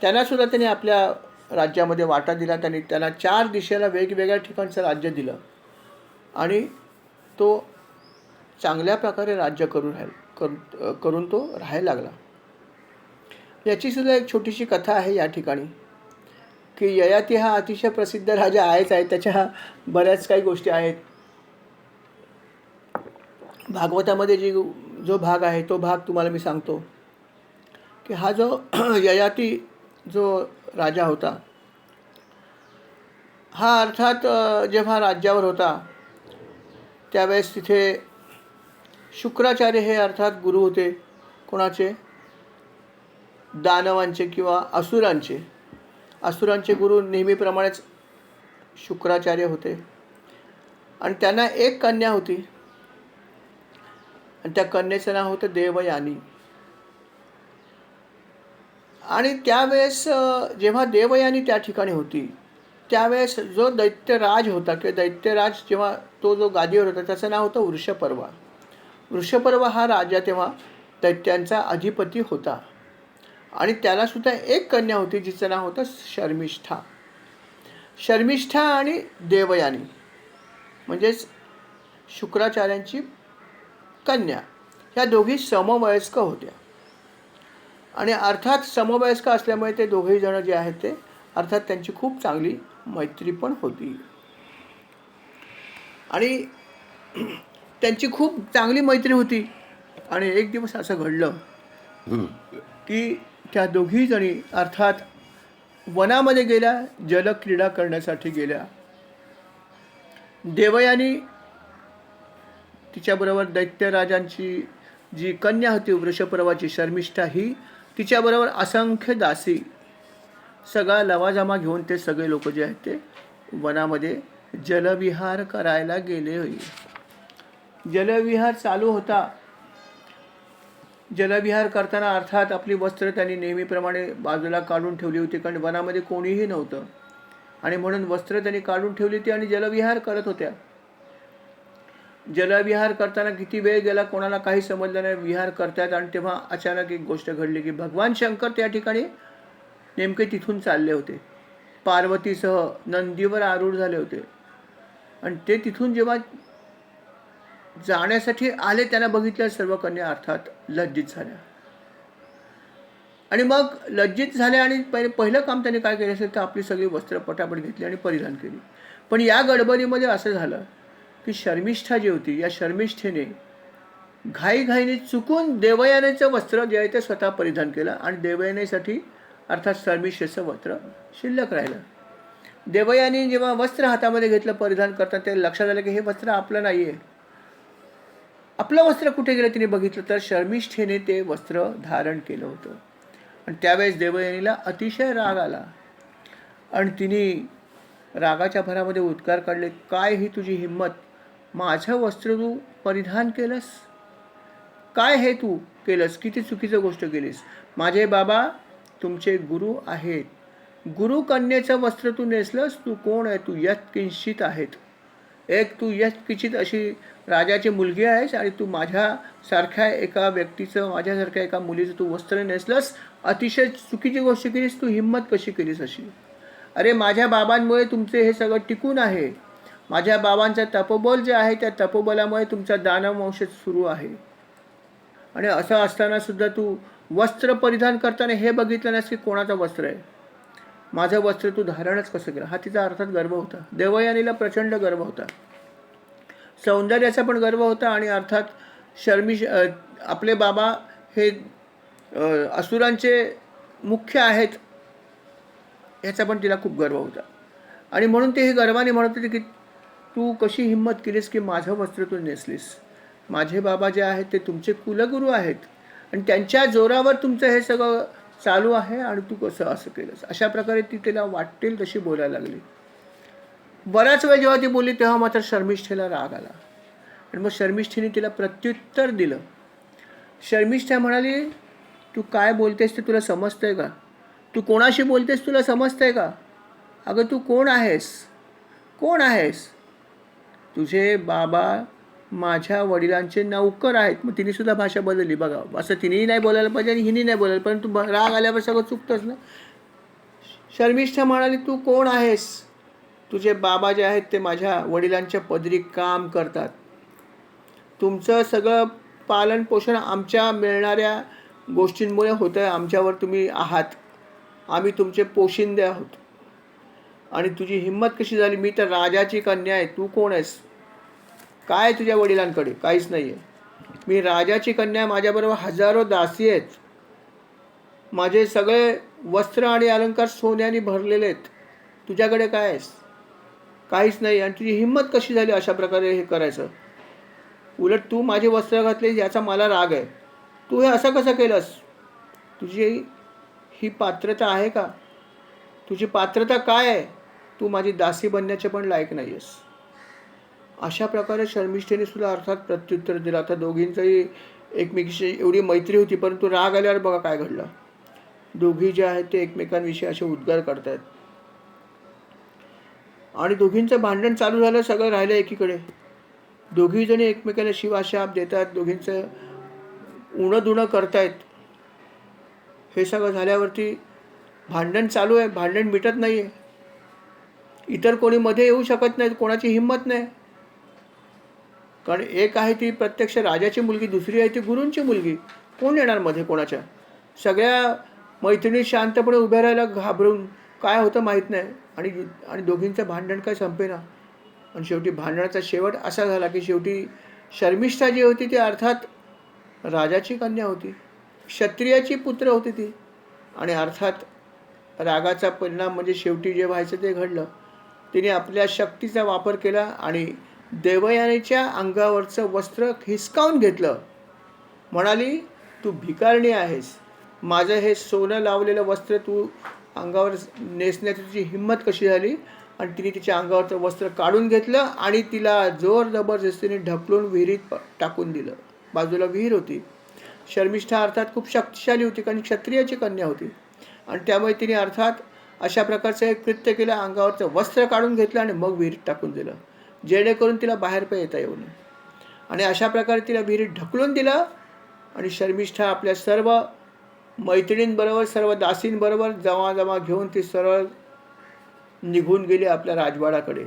त्यांनासुद्धा त्याने आपल्या राज्यामध्ये वाटा दिला. त्यांना 4 दिशेला वेगवेगळ्या ठिकाणचं राज्य दिलं आणि तो चांगल्या प्रकारे राज्य करून तो राहायला लागला. याचीसुद्धा एक छोटीशी कथा आहे या ठिकाणी की ययाती हा अतिशय प्रसिद्ध राजा आहेच आहे. त्याच्या बऱ्याच काही गोष्टी आहेत. भागवतामध्ये जो भाग आहे तो भाग तुम्हाला मी सांगतो की हा जो ययाती जो राजा होता हा अर्थात जेव्हा राज्यावर होता त्यावेळेस तिथे शुक्राचार्य हे अर्थात गुरु होते. कोणाचे? दानवांचे किंवा असुरांचे गुरु नेहमीप्रमाणेच शुक्राचार्य होते. आणि त्यांना एक कन्या होती आणि त्या कन्येचं नाव होतं देवयानी. आणि त्यावेळेस जेव्हा देवयानी त्या ठिकाणी होती त्यावेळेस जो दैत्यराज होता किंवा दैत्यराज जेव्हा तो जो गादीवर होता त्याचं नाव होतं वृषपर्वा. वृषपर्वा हा राजा तेव्हा दैत्यांचा अधिपती होता. आणि त्यालासुद्धा एक कन्या होती जिचं नाव होतं शर्मिष्ठा. शर्मिष्ठा आणि देवयानी म्हणजेच शुक्राचार्यांची कन्या ह्या दोघी समवयस्क होत्या. आणि अर्थात समवयस्क असल्यामुळे ते दोघेही जण जे आहेत ते अर्थात त्यांची खूप चांगली मैत्री पण होती. आणि त्यांची खूप चांगली मैत्री होती. आणि एक दिवस असं घडलं की त्या दोघी जणी अर्थात वनामध्ये गेल्या, जलक्रीडा करण्यासाठी गेल्या. देवयानी तिच्याबरोबर दैत्यराजांची जी कन्या होती वृषपर्वाची शर्मिष्ठा ही तिच्याबरोबर असंख्य दासी सगळा लवाजमा घेऊन ते सगळे लोक जे आहेत ते वनामध्ये जलविहार करायला गेले होते. जलविहार चालू होता. जलविहार करताना अर्थात आपली वस्त्र त्यांनी नेहमीप्रमाणे बाजूला काढून ठेवली होती कारण वनामध्ये कोणीही नव्हतं आणि म्हणून वस्त्र त्यांनी काढून ठेवली होती आणि जलविहार करत होत्या. जलविहार करताना किती वेळ गेला कोणाला काही समजलं नाही. विहार करतात आणि तेव्हा अचानक एक गोष्ट घडली की भगवान शंकर त्या ठिकाणी नेमके तिथून चालले होते. पार्वतीसह नंदीवर आरूढ झाले होते आणि ते तिथून जेव्हा जाण्यासाठी आले त्यांना बघितलं सर्व कन्या अर्थात लज्जित झाल्या. आणि मग लज्जित झाल्या आणि पहिलं काम त्यांनी काय केलं असेल तर आपली सगळी वस्त्र पटापट घेतली आणि परिधान केली. पण या गडबडीमध्ये असं झालं की शर्मिष्ठा जी होती या शर्मिष्ठेने घाईघाईने चुकून देवयानेचं वस्त्र जे आहे ते स्वतः परिधान केलं आणि देवयानेसाठी अर्थात शर्मिष्ठेचं वस्त्र शिल्लक राहिलं. देवयानी जेव्हा वस्त्र हातामध्ये घेतलं परिधान करतात ते लक्षात आलं की हे वस्त्र आपलं नाही आहे. आपलं वस्त्र कुठे गेलं तिने बघितलं तर शर्मिष्ठेने ते वस्त्र धारण केलं होतं. आणि त्यावेळेस देवयानीला अतिशय राग आला आणि तिने रागाच्या भरामध्ये उद्गार काढले, काय ही तुझी हिंमत, माझं वस्त्र तू परिधान केलंस, काय हे तू केलंस, किती चुकीचं गोष्ट केलीस. माझे बाबा तुमचे गुरु आहेत, गुरु कन्येचं वस्त्र तू नेसलंस, तू कोण आहे, तू यत्किंचित आहेत. एक तू यशकिचित अशी राजाची मुलगी आहेस आणि तू माझ्यासारख्या एका व्यक्तीचं, माझ्यासारख्या एका मुलीचं तू वस्त्र नेसलंस, अतिशय चुकीची गोष्ट केलीस, तू हिंमत कशी केलीस अशी. अरे माझ्या बाबांमुळे तुमचे हे सगळं टिकून आहे. माझ्या बाबांचं तपोबल जे आहे त्या तपोबलामुळे तुमचा दानव वंश सुरू आहे. आणि असं असताना सुद्धा तू वस्त्र परिधान करताना हे बघितलं नाहीस की कोणाचं वस्त्र आहे. माझं वस्त्र तू धारणच कसं केलं. हा तिचा अर्थात गर्व होता. देवयानीला प्रचंड गर्व होता, सौंदर्याचा पण गर्व होता आणि अर्थात आपले बाबा हे असुरांचे मुख्य आहेत याचा पण तिला खूप गर्व होता. आणि म्हणून ते हे गर्वाने म्हणत होते की तू कशी हिंमत केलीस की माझं वस्त्र तू नेसलीस. माझे बाबा जे आहेत ते तुमचे कुलगुरू आहेत आणि त्यांच्या जोरावर तुमचं हे सगळं चालू आहे आणि तू कसं असं केलंस. अशा प्रकारे ती तिला वाटेल तशी बोलायला लागली. बराच वेळ जेव्हा ती बोलली तेव्हा मात्र शर्मिष्ठेला राग आला आणि मग शर्मिष्ठेने तिला प्रत्युत्तर दिलं. शर्मिष्ठा म्हणाली, तू काय बोलतेस ते तुला समजतंय का? तू कोणाशी बोलतेस तुला समजतंय का? अगं तू कोण आहेस? कोण आहेस? तुझे बाबा माझ्या वडिलांचे नौकर आहेत. मग तिने सुद्धा भाषा बदलली. बघा, असं तिनेही नाही बोलायला पाहिजे आणि हिने नाही बोलायला, परंतु राग आल्यावर सगळं चुकतंच ना. शर्मिष्ठा म्हणाली, तू कोण आहेस? तुझे बाबा जे आहेत ते माझ्या वडिलांच्या पदरी काम करतात. तुमचं सगळं पालन पोषण आमच्या मिळणाऱ्या गोष्टींमुळे होतं आहे. आमच्यावर तुम्ही आहात, आम्ही तुमचे पोशिंदे आहोत. आणि तुझी हिंमत कशी झाली? मी तर राजाची कन्या आहे. तू कोण आहेस? काय तुझ्या वडिलांकडे? काहीच नाही आहे. मी राजाची कन्या, माझ्याबरोबर हजारो दासी आहेत. माझे सगळे वस्त्र आणि अलंकार सोन्याने भरलेले आहेत. तुझ्याकडे काय आहेस? काहीच नाही. आणि तुझी हिंमत कशी झाली अशा प्रकारे हे करायचं? उलट तू माझे वस्त्र घातले याचा मला राग आहे. तू हे असं कसं केलंस? तुझी ही पात्रता आहे का? तुझी पात्रता काय आहे? तू माझी दासी बनण्याचे पण लायक नाही आहेस. अशा प्रकारे शर्मिष्ठेने सुद्धा अर्थात प्रत्युत्तर दिलं. आता दोघींचंही एकमेकीशी एवढी मैत्री होती, परंतु राग आल्यावर बघा काय घडलं. दोघी जे आहेत ते एकमेकांविषयी असे उद्गार करतायत आणि दोघींचं भांडण चालू झालं. सगळं राहिलं एकीकडे. दोघी जणी एकमेकाला शिवाशाप देतात, दोघींचं उणं दुणं करतायत. हे सगळं झाल्यावरती भांडण चालू आहे, भांडण मिटत नाही आहे. इतर कोणी मध्ये येऊ शकत नाहीत, कोणाची हिंमत नाही. कारण एक आहे ती प्रत्यक्ष राजाची मुलगी, दुसरी आहे ती गुरूंची मुलगी. कोण येणार मध्ये कोणाच्या? सगळ्या मैत्रिणी शांतपणे उभ्या राहायला घाबरून काय होतं माहीत नाही. आणि दोघींचं भांडण काय संपेना. आणि शेवटी भांडणाचा शेवट असा झाला की शेवटी शर्मिष्ठा जी होती ती अर्थात राजाची कन्या होती, क्षत्रियाची पुत्र होती ती. आणि अर्थात रागाचा परिणाम म्हणजे शेवटी जे व्हायचं ते घडलं. तिने आपल्या शक्तीचा वापर केला आणि देवयानीच्या अंगावरचं वस्त्र हिसकावून घेतलं. म्हणाली, तू भिकारणी आहेस. माझं हे सोनं लावलेलं वस्त्र तू अंगावर नेसण्याची तुझी हिंमत कशी झाली? आणि तिने तिच्या अंगावरचं वस्त्र काढून घेतलं आणि तिला जोर जबरदस्तीने ढकलून विहिरीत टाकून दिलं. बाजूला विहीर होती. शर्मिष्ठा अर्थात खूप शक्तिशाली होती, कारण क्षत्रियाची कन्या होती. आणि त्यामुळे तिने अर्थात अशा प्रकारचं एक कृत्य केलं. अंगावरचं वस्त्र काढून घेतलं आणि मग विहिरीत टाकून दिलं, जेणेकरून तिला बाहेर पण येता येऊ नये. आणि अशा प्रकारे तिला विहिरीत ढकलून दिलं. आणि शर्मिष्ठा आपल्या सर्व मैत्रिणींबरोबर, सर्व दासींबरोबर जमा घेऊन ती सरळ निघून गेली आपल्या राजवाड्याकडे.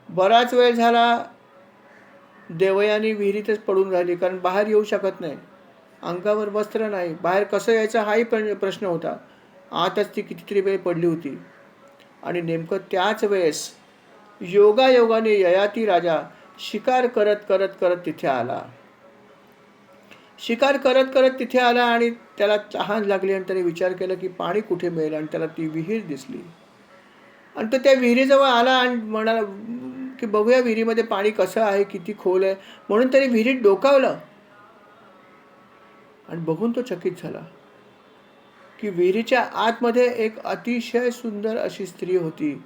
बराच वेळ झाला देवयानी विहिरीतच पडून राहिली, कारण बाहेर येऊ शकत नाही. अंगावर वस्त्र नाही, बाहेर कसं यायचं हाही प्रश्न होता. आतच ती कितीतरी वेळ पडली होती. आणि नेमकं त्याच वेळेस योगायोगाने ययाती राजा शिकार करत करत करत तिथे आला. शिकार करत करत तिथे आला आणि त्याला तहान लागली आणि त्याने विचार केला की पाणी कुठे मिळेल. आणि त्याला ती विहीर दिसली आणि तो त्या विहिरीजवळ आला आणि म्हणाला की बघूया विहिरीमध्ये पाणी कसं आहे, किती खोल आहे. म्हणून त्याने विहिरीत डोकावलं आणि बघून तो चकित झाला की विहिरीच्या आतमध्ये एक अतिशय सुंदर अशी स्त्री होती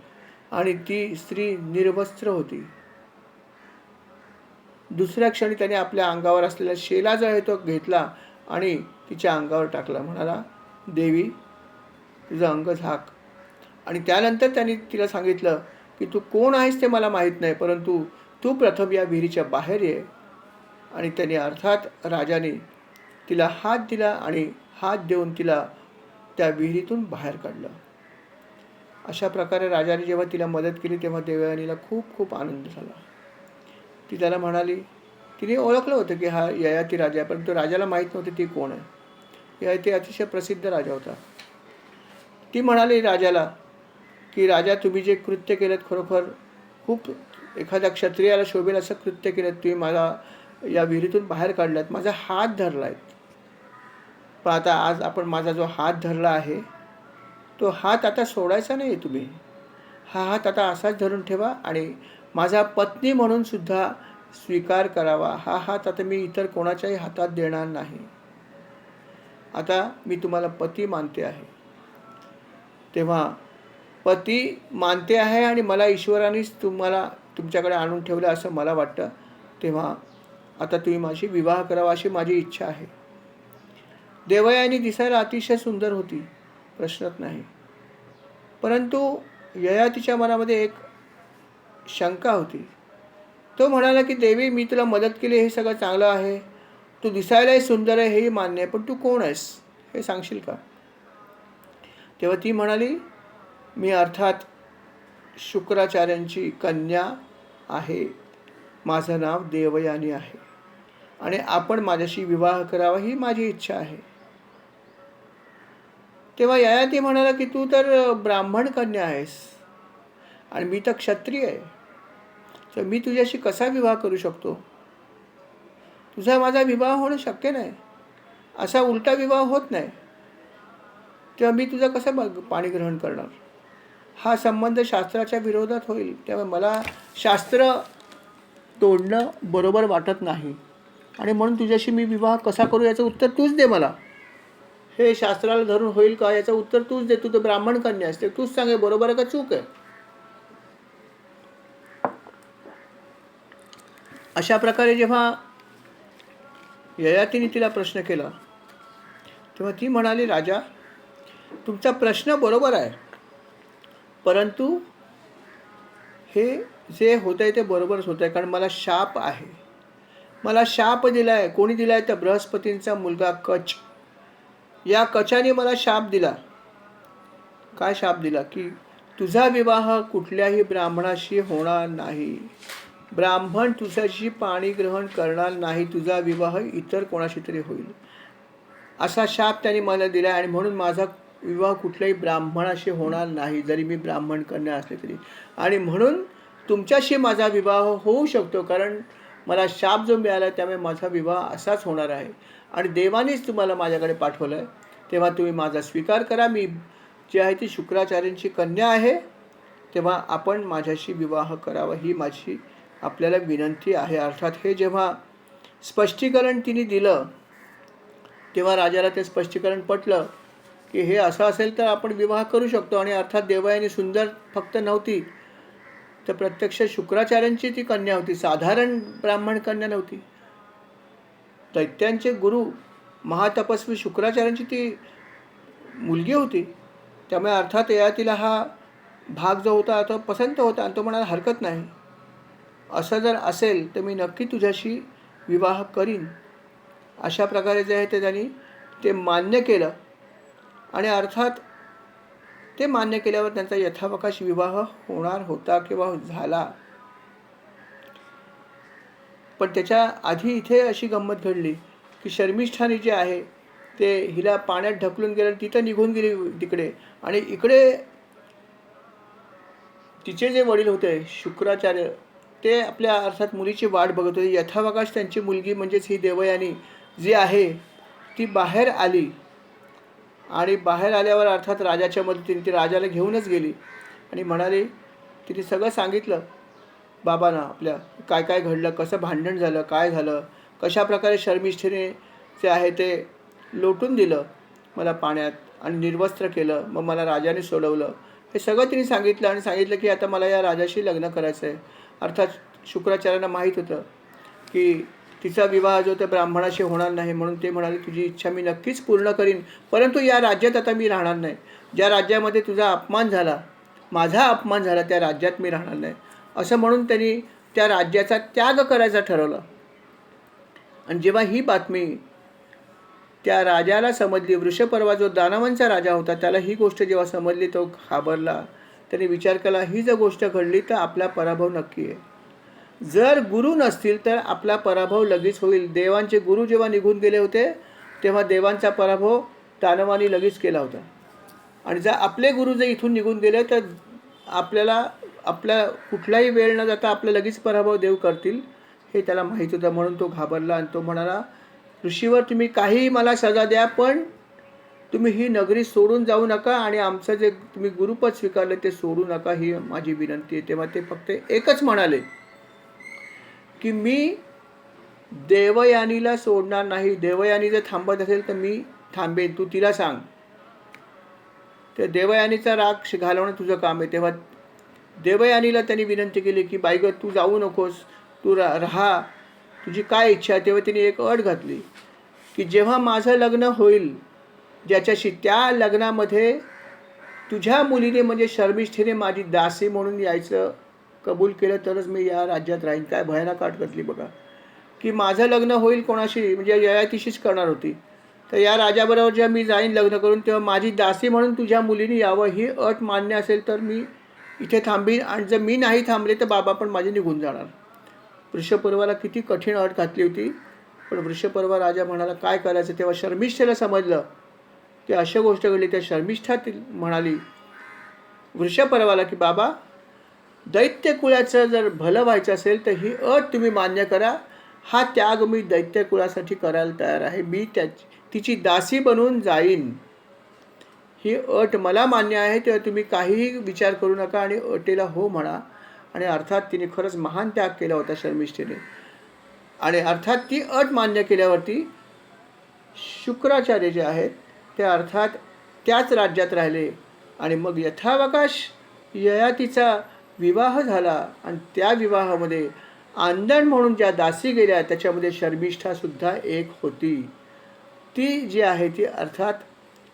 आणि ती स्त्री निर्वस्त्र होती. दुसऱ्या क्षणी त्याने आपल्या अंगावर असलेला शेला जो आहे तो घेतला आणि तिच्या अंगावर टाकला. म्हणाला, देवी तुझं अंग झाक. आणि त्यानंतर त्यांनी तिला सांगितलं की तू कोण आहेस ते मला माहीत नाही, परंतु तू प्रथम या विहिरीच्या बाहेर ये. आणि त्याने अर्थात राजाने तिला हात दिला आणि हात देऊन तिला त्या विहिरीतून बाहेर काढलं. अशा प्रकारे राजाने जेव्हा तिला मदत केली तेव्हा देवयानीला खूप खूप आनंद झाला. ती त्याला म्हणाली, तिने ओळखलं होतं की हा ययाती राजा आहे, परंतु राजाला माहीत नव्हते ती कोण आहे. ययाती अतिशय प्रसिद्ध राजा होता. ती म्हणाली राजाला की राजा, तुम्ही जे कृत्य केलं खरोखर खूप एखाद्या क्षत्रियाला शोभेल असं कृत्य केलं. तुम्ही मला या विहिरीतून बाहेर काढलात, माझा हात धरलाय. पण आता आज आपण माझा जो हात धरला आहे तो हात आता सोडायचा नाही. तुम्ही हा हात आता असाच धरून ठेवा आणि माझा पत्नी म्हणून सुद्धा स्वीकार करावा. हा हात आता मी इतर कोणाच्याही हातात देणार नाही. आता मी तुम्हाला पती मानते आहे. तेव्हा पती मानते आहे आणि मला ईश्वरानेच तुम्हाला तुमच्याकडे आणून ठेवलं असं मला वाटतं. तेव्हा आता तुम्ही माझी विवाह करावा अशी माझी इच्छा आहे. देवयानी दिसायला अतिशय सुंदर होती, प्रश्नच नाही. परंतु ययातीच्या मनामध्ये एक शंका होती. तो म्हणाला की देवी, मी तुला मदत केली हे सगळं चांगलं आहे, तू दिसायलाही सुंदर आहे हेही मान्य आहे, पण तू कोण आहेस हे सांगशील का? तेव्हा ती म्हणाली, मी अर्थात शुक्राचार्यांची कन्या आहे. माझं नाव देवयानी आहे आणि आपण माझ्याशी विवाह करावा ही माझी इच्छा आहे. तेव्हा ययाती म्हणाला की तू तर ब्राह्मण कन्या आहेस आणि मी तर क्षत्रिय आहे, तर मी तुझ्याशी कसा विवाह करू शकतो? तुझा माझा विवाह होणं शक्य नाही. असा उलटा विवाह होत नाही. तेव्हा मी तुझा कसं पाणी ग्रहण करणार? हा संबंध शास्त्राच्या विरोधात होईल. तेव्हा मला शास्त्र तोडणं बरोबर वाटत नाही आणि म्हणून तुझ्याशी मी विवाह कसा करू याचं उत्तर तूच दे मला. हे शास्त्राला धरून होईल का याचं उत्तर तूच दे. तू तर ब्राह्मण कन्या असते, तूच सांगे बरोबर आहे का चूक आहे. अशा प्रकारे जेव्हा ययातीने तिला प्रश्न केला तेव्हा ती म्हणाली, राजा, तुमचा प्रश्न बरोबर आहे, परंतु हे जे होत आहे ते बरोबरच होत आहे, कारण मला शाप आहे. मला शाप दिला आहे. कोणी दिला आहे? तर बृहस्पतींचा मुलगा कच. या कचाने मला शाप दिला. काय शाप दिला? की तुझा विवाह कुठल्याही ब्राह्मणाशी होणार नाही. ब्राह्मण तुझ्याशी पाणी ग्रहण करणार नाही. तुझा विवाह इतर कोणाशी तरी होईल असा शाप त्याने मला दिला आणि म्हणून माझा विवाह कुठल्याही ब्राह्मणाशी होणार नाही, जरी मी ब्राह्मण कन्या असले तरी. आणि म्हणून तुमच्याशी माझा विवाह होऊ शकतो, कारण मला शाप जो मिळाला त्यामुळे माझा विवाह असाच होणार आहे आणि देवानेच तुम्हाला माझ्याकडे पाठवलं आहे. तेव्हा तुम्ही माझा स्वीकार करा. मी जी आहे ती शुक्राचार्यांची कन्या आहे. तेव्हा आपण माझ्याशी विवाह करावा ही माझी आपल्याला विनंती आहे. अर्थात हे जेव्हा स्पष्टीकरण तिने दिलं तेव्हा राजाला ते स्पष्टीकरण पटलं की हे असं असेल तर आपण विवाह करू शकतो. आणि अर्थात देवयानी सुंदर फक्त नव्हती, तर प्रत्यक्ष शुक्राचार्यांची ती कन्या होती, साधारण ब्राह्मण कन्या नव्हती. दैत्यांचे गुरु महातपस्वी शुक्राचार्यांची ती मुलगी होती. त्यामुळे अर्थात ययातीला हा भाग जो होता तो पसंत होता आणि तो म्हणाला हरकत नाही, असं जर असेल तर मी नक्की तुझ्याशी विवाह करीन. अशा प्रकारे जे आहे ते त्यांनी ते मान्य केलं आणि अर्थात ते मान्य केल्यावर त्यांचा यथावकाश विवाह होणार होता किंवा झाला. पण त्याच्या आधी इथे अशी गंमत घडली की शर्मिष्ठाने जे आहे ते हिला पाण्यात ढकलून गेलं, तिथं निघून गेली तिकडे. आणि इकडे तिचे जे वडील होते शुक्राचार्य ते आपल्या अर्थात मुलीची वाट बघत होते. यथावकाश त्यांची मुलगी म्हणजेच ही देवयानी जी आहे ती बाहेर आली आणि बाहेर आल्यावर अर्थात राजाच्या मदतीने ती राजाला घेऊनच गेली आणि म्हणाली, तिने सगळं सांगितलं बाबांना आपल्या काय काय घडलं, कसं भांडण झालं, काय झालं, कशा प्रकारे शर्मिष्ठेने जे आहे ते लोटून दिलं मला पाण्यात आणि निर्वस्त्र केलं, मग मला राजाने सोडवलं. हे सगळं तिने सांगितलं आणि सांगितलं की आता मला या राजाशी लग्न करायचं आहे. अर्थात शुक्राचार्यांना माहीत होतं की तिचा विवाह जो त्या ब्राह्मणाशी होणार नाही, म्हणून ते म्हणाले तुझी इच्छा मी नक्कीच पूर्ण करीन, परंतु या राज्यात आता मी राहणार नाही. ज्या राज्यामध्ये तुझा अपमान झाला, माझा अपमान झाला, त्या राज्यात मी राहणार नाही असं म्हणून त्यांनी त्या राज्याचा त्याग करायचा ठरवलं. आणि जेव्हा ही बातमी त्या राजाला समजली, वृषपर्वा जो दानवांचा राजा होता त्याला ही गोष्ट जेव्हा समजली, तो घाबरला. त्याने विचार केला, ही जर गोष्ट घडली तर आपला पराभव नक्की आहे. जर गुरु नसतील तर आपला पराभव लगेच होईल. देवांचे गुरु जेव्हा निघून गेले होते तेव्हा देवांचा पराभव दानवांनी लगेच केला होता. आणि जर आपले गुरु जर इथून निघून गेले तर आपल्या कुठलाही वेळ न जाता आपला लगेच पराभव देव करतील, हे त्याला माहीत होतं. म्हणून तो घाबरला आणि तो म्हणाला, ऋषीवर तुम्ही काहीही मला सजा द्या, पण तुम्ही ही नगरी सोडून जाऊ नका आणि आमचं जे तुम्ही गुरुपद स्वीकारले ते सोडू नका, ही माझी विनंती आहे. तेव्हा ते फक्त एकच म्हणाले की मी देवयानीला सोडणार नाही. देवयानी जर थांबत असेल तर मी थांबेन, तू तिला सांग. तर देवयानीचा राग घालवणं तुझं काम आहे. तेव्हा देवयानीला त्यांनी विनंती केली की बाई गं, तू जाऊ नकोस, तू राहा, तुझी काय इच्छा आहे. तेव्हा तिने एक अट घातली की जेव्हा माझं लग्न होईल ज्याच्याशी, त्या लग्नामध्ये तुझ्या मुलीने म्हणजे शर्मिष्ठेने माझी दासी म्हणून यायचं कबूल केलं तरच मी या राज्यात राहीन. काय भयानक अट घातली बघा, की माझं लग्न होईल कोणाशी, म्हणजे ययातीशीच करणार होती. तर या राजाबरोबर जेव्हा मी जाईन लग्न करून तेव्हा माझी दासी म्हणून तुझ्या मुलीने यावं, ही अट मान्य असेल तर मी इथे थांबीन, आणि जर मी नाही थांबले तर बाबा पण माझे निघून जाणार. वृषपर्वाला किती कठीण अट घातली होती, पण वृषपर्वा राजा म्हणाला काय करायचं. तेव्हा शर्मिष्ठेला समजलं की अशा गोष्ट घडली. त्या शर्मिष्ठा म्हणाली वृषपर्वाला की बाबा, दैत्य कुळाचं जर भलं व्हायचं असेल तर ही अट तुम्ही मान्य करा. हा त्याग मी दैत्य कुळासाठी करायला तयार आहे. मी तिची दासी बनून जाईन, ही अट मला मान्य आहे. तेव्हा तुम्ही काहीही विचार करू नका आणि अटेला हो म्हणा. आणि अर्थात तिने खरंच महान त्याग केला होता शर्मिष्ठेने. आणि अर्थात ती अट मान्य केल्यावरती शुक्राचार्य जे आहेत ते अर्थात त्याच राज्यात राहिले. आणि मग यथावकाश ययातीचा विवाह झाला. आणि त्या विवाहामध्ये आंदण म्हणून ज्या दासी गेल्या त्याच्यामध्ये शर्मिष्ठासुद्धा एक होती. ती जी आहे ती अर्थात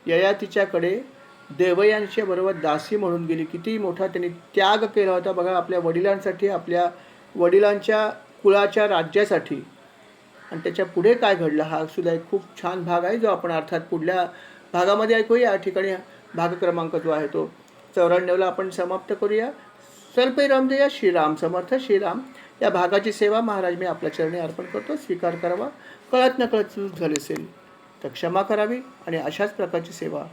ययातीच्याकडे देवयानीच्या बरोबर दासी म्हणून गेली. किती मोठा त्यांनी त्याग केला होता बघा, आपल्या वडिलांसाठी, आपल्या वडिलांच्या कुळाच्या राज्यासाठी. आणि त्याच्या पुढे काय घडलं हा सुद्धा एक खूप छान भाग आहे, जो आपण अर्थात पुढल्या भागामध्ये ऐकूया. या ठिकाणी भाग क्रमांक जो आहे तो 94ला आपण समाप्त करूया. स्वल्पे रामदेया. श्रीराम समर्थ. श्रीराम. या भागाची सेवा महाराज मी आपल्या चरणी अर्पण करतो, स्वीकार करावा. कळत नकळत चूक झाली असेल तर क्षमा करावी आणि अशाच प्रकारची सेवा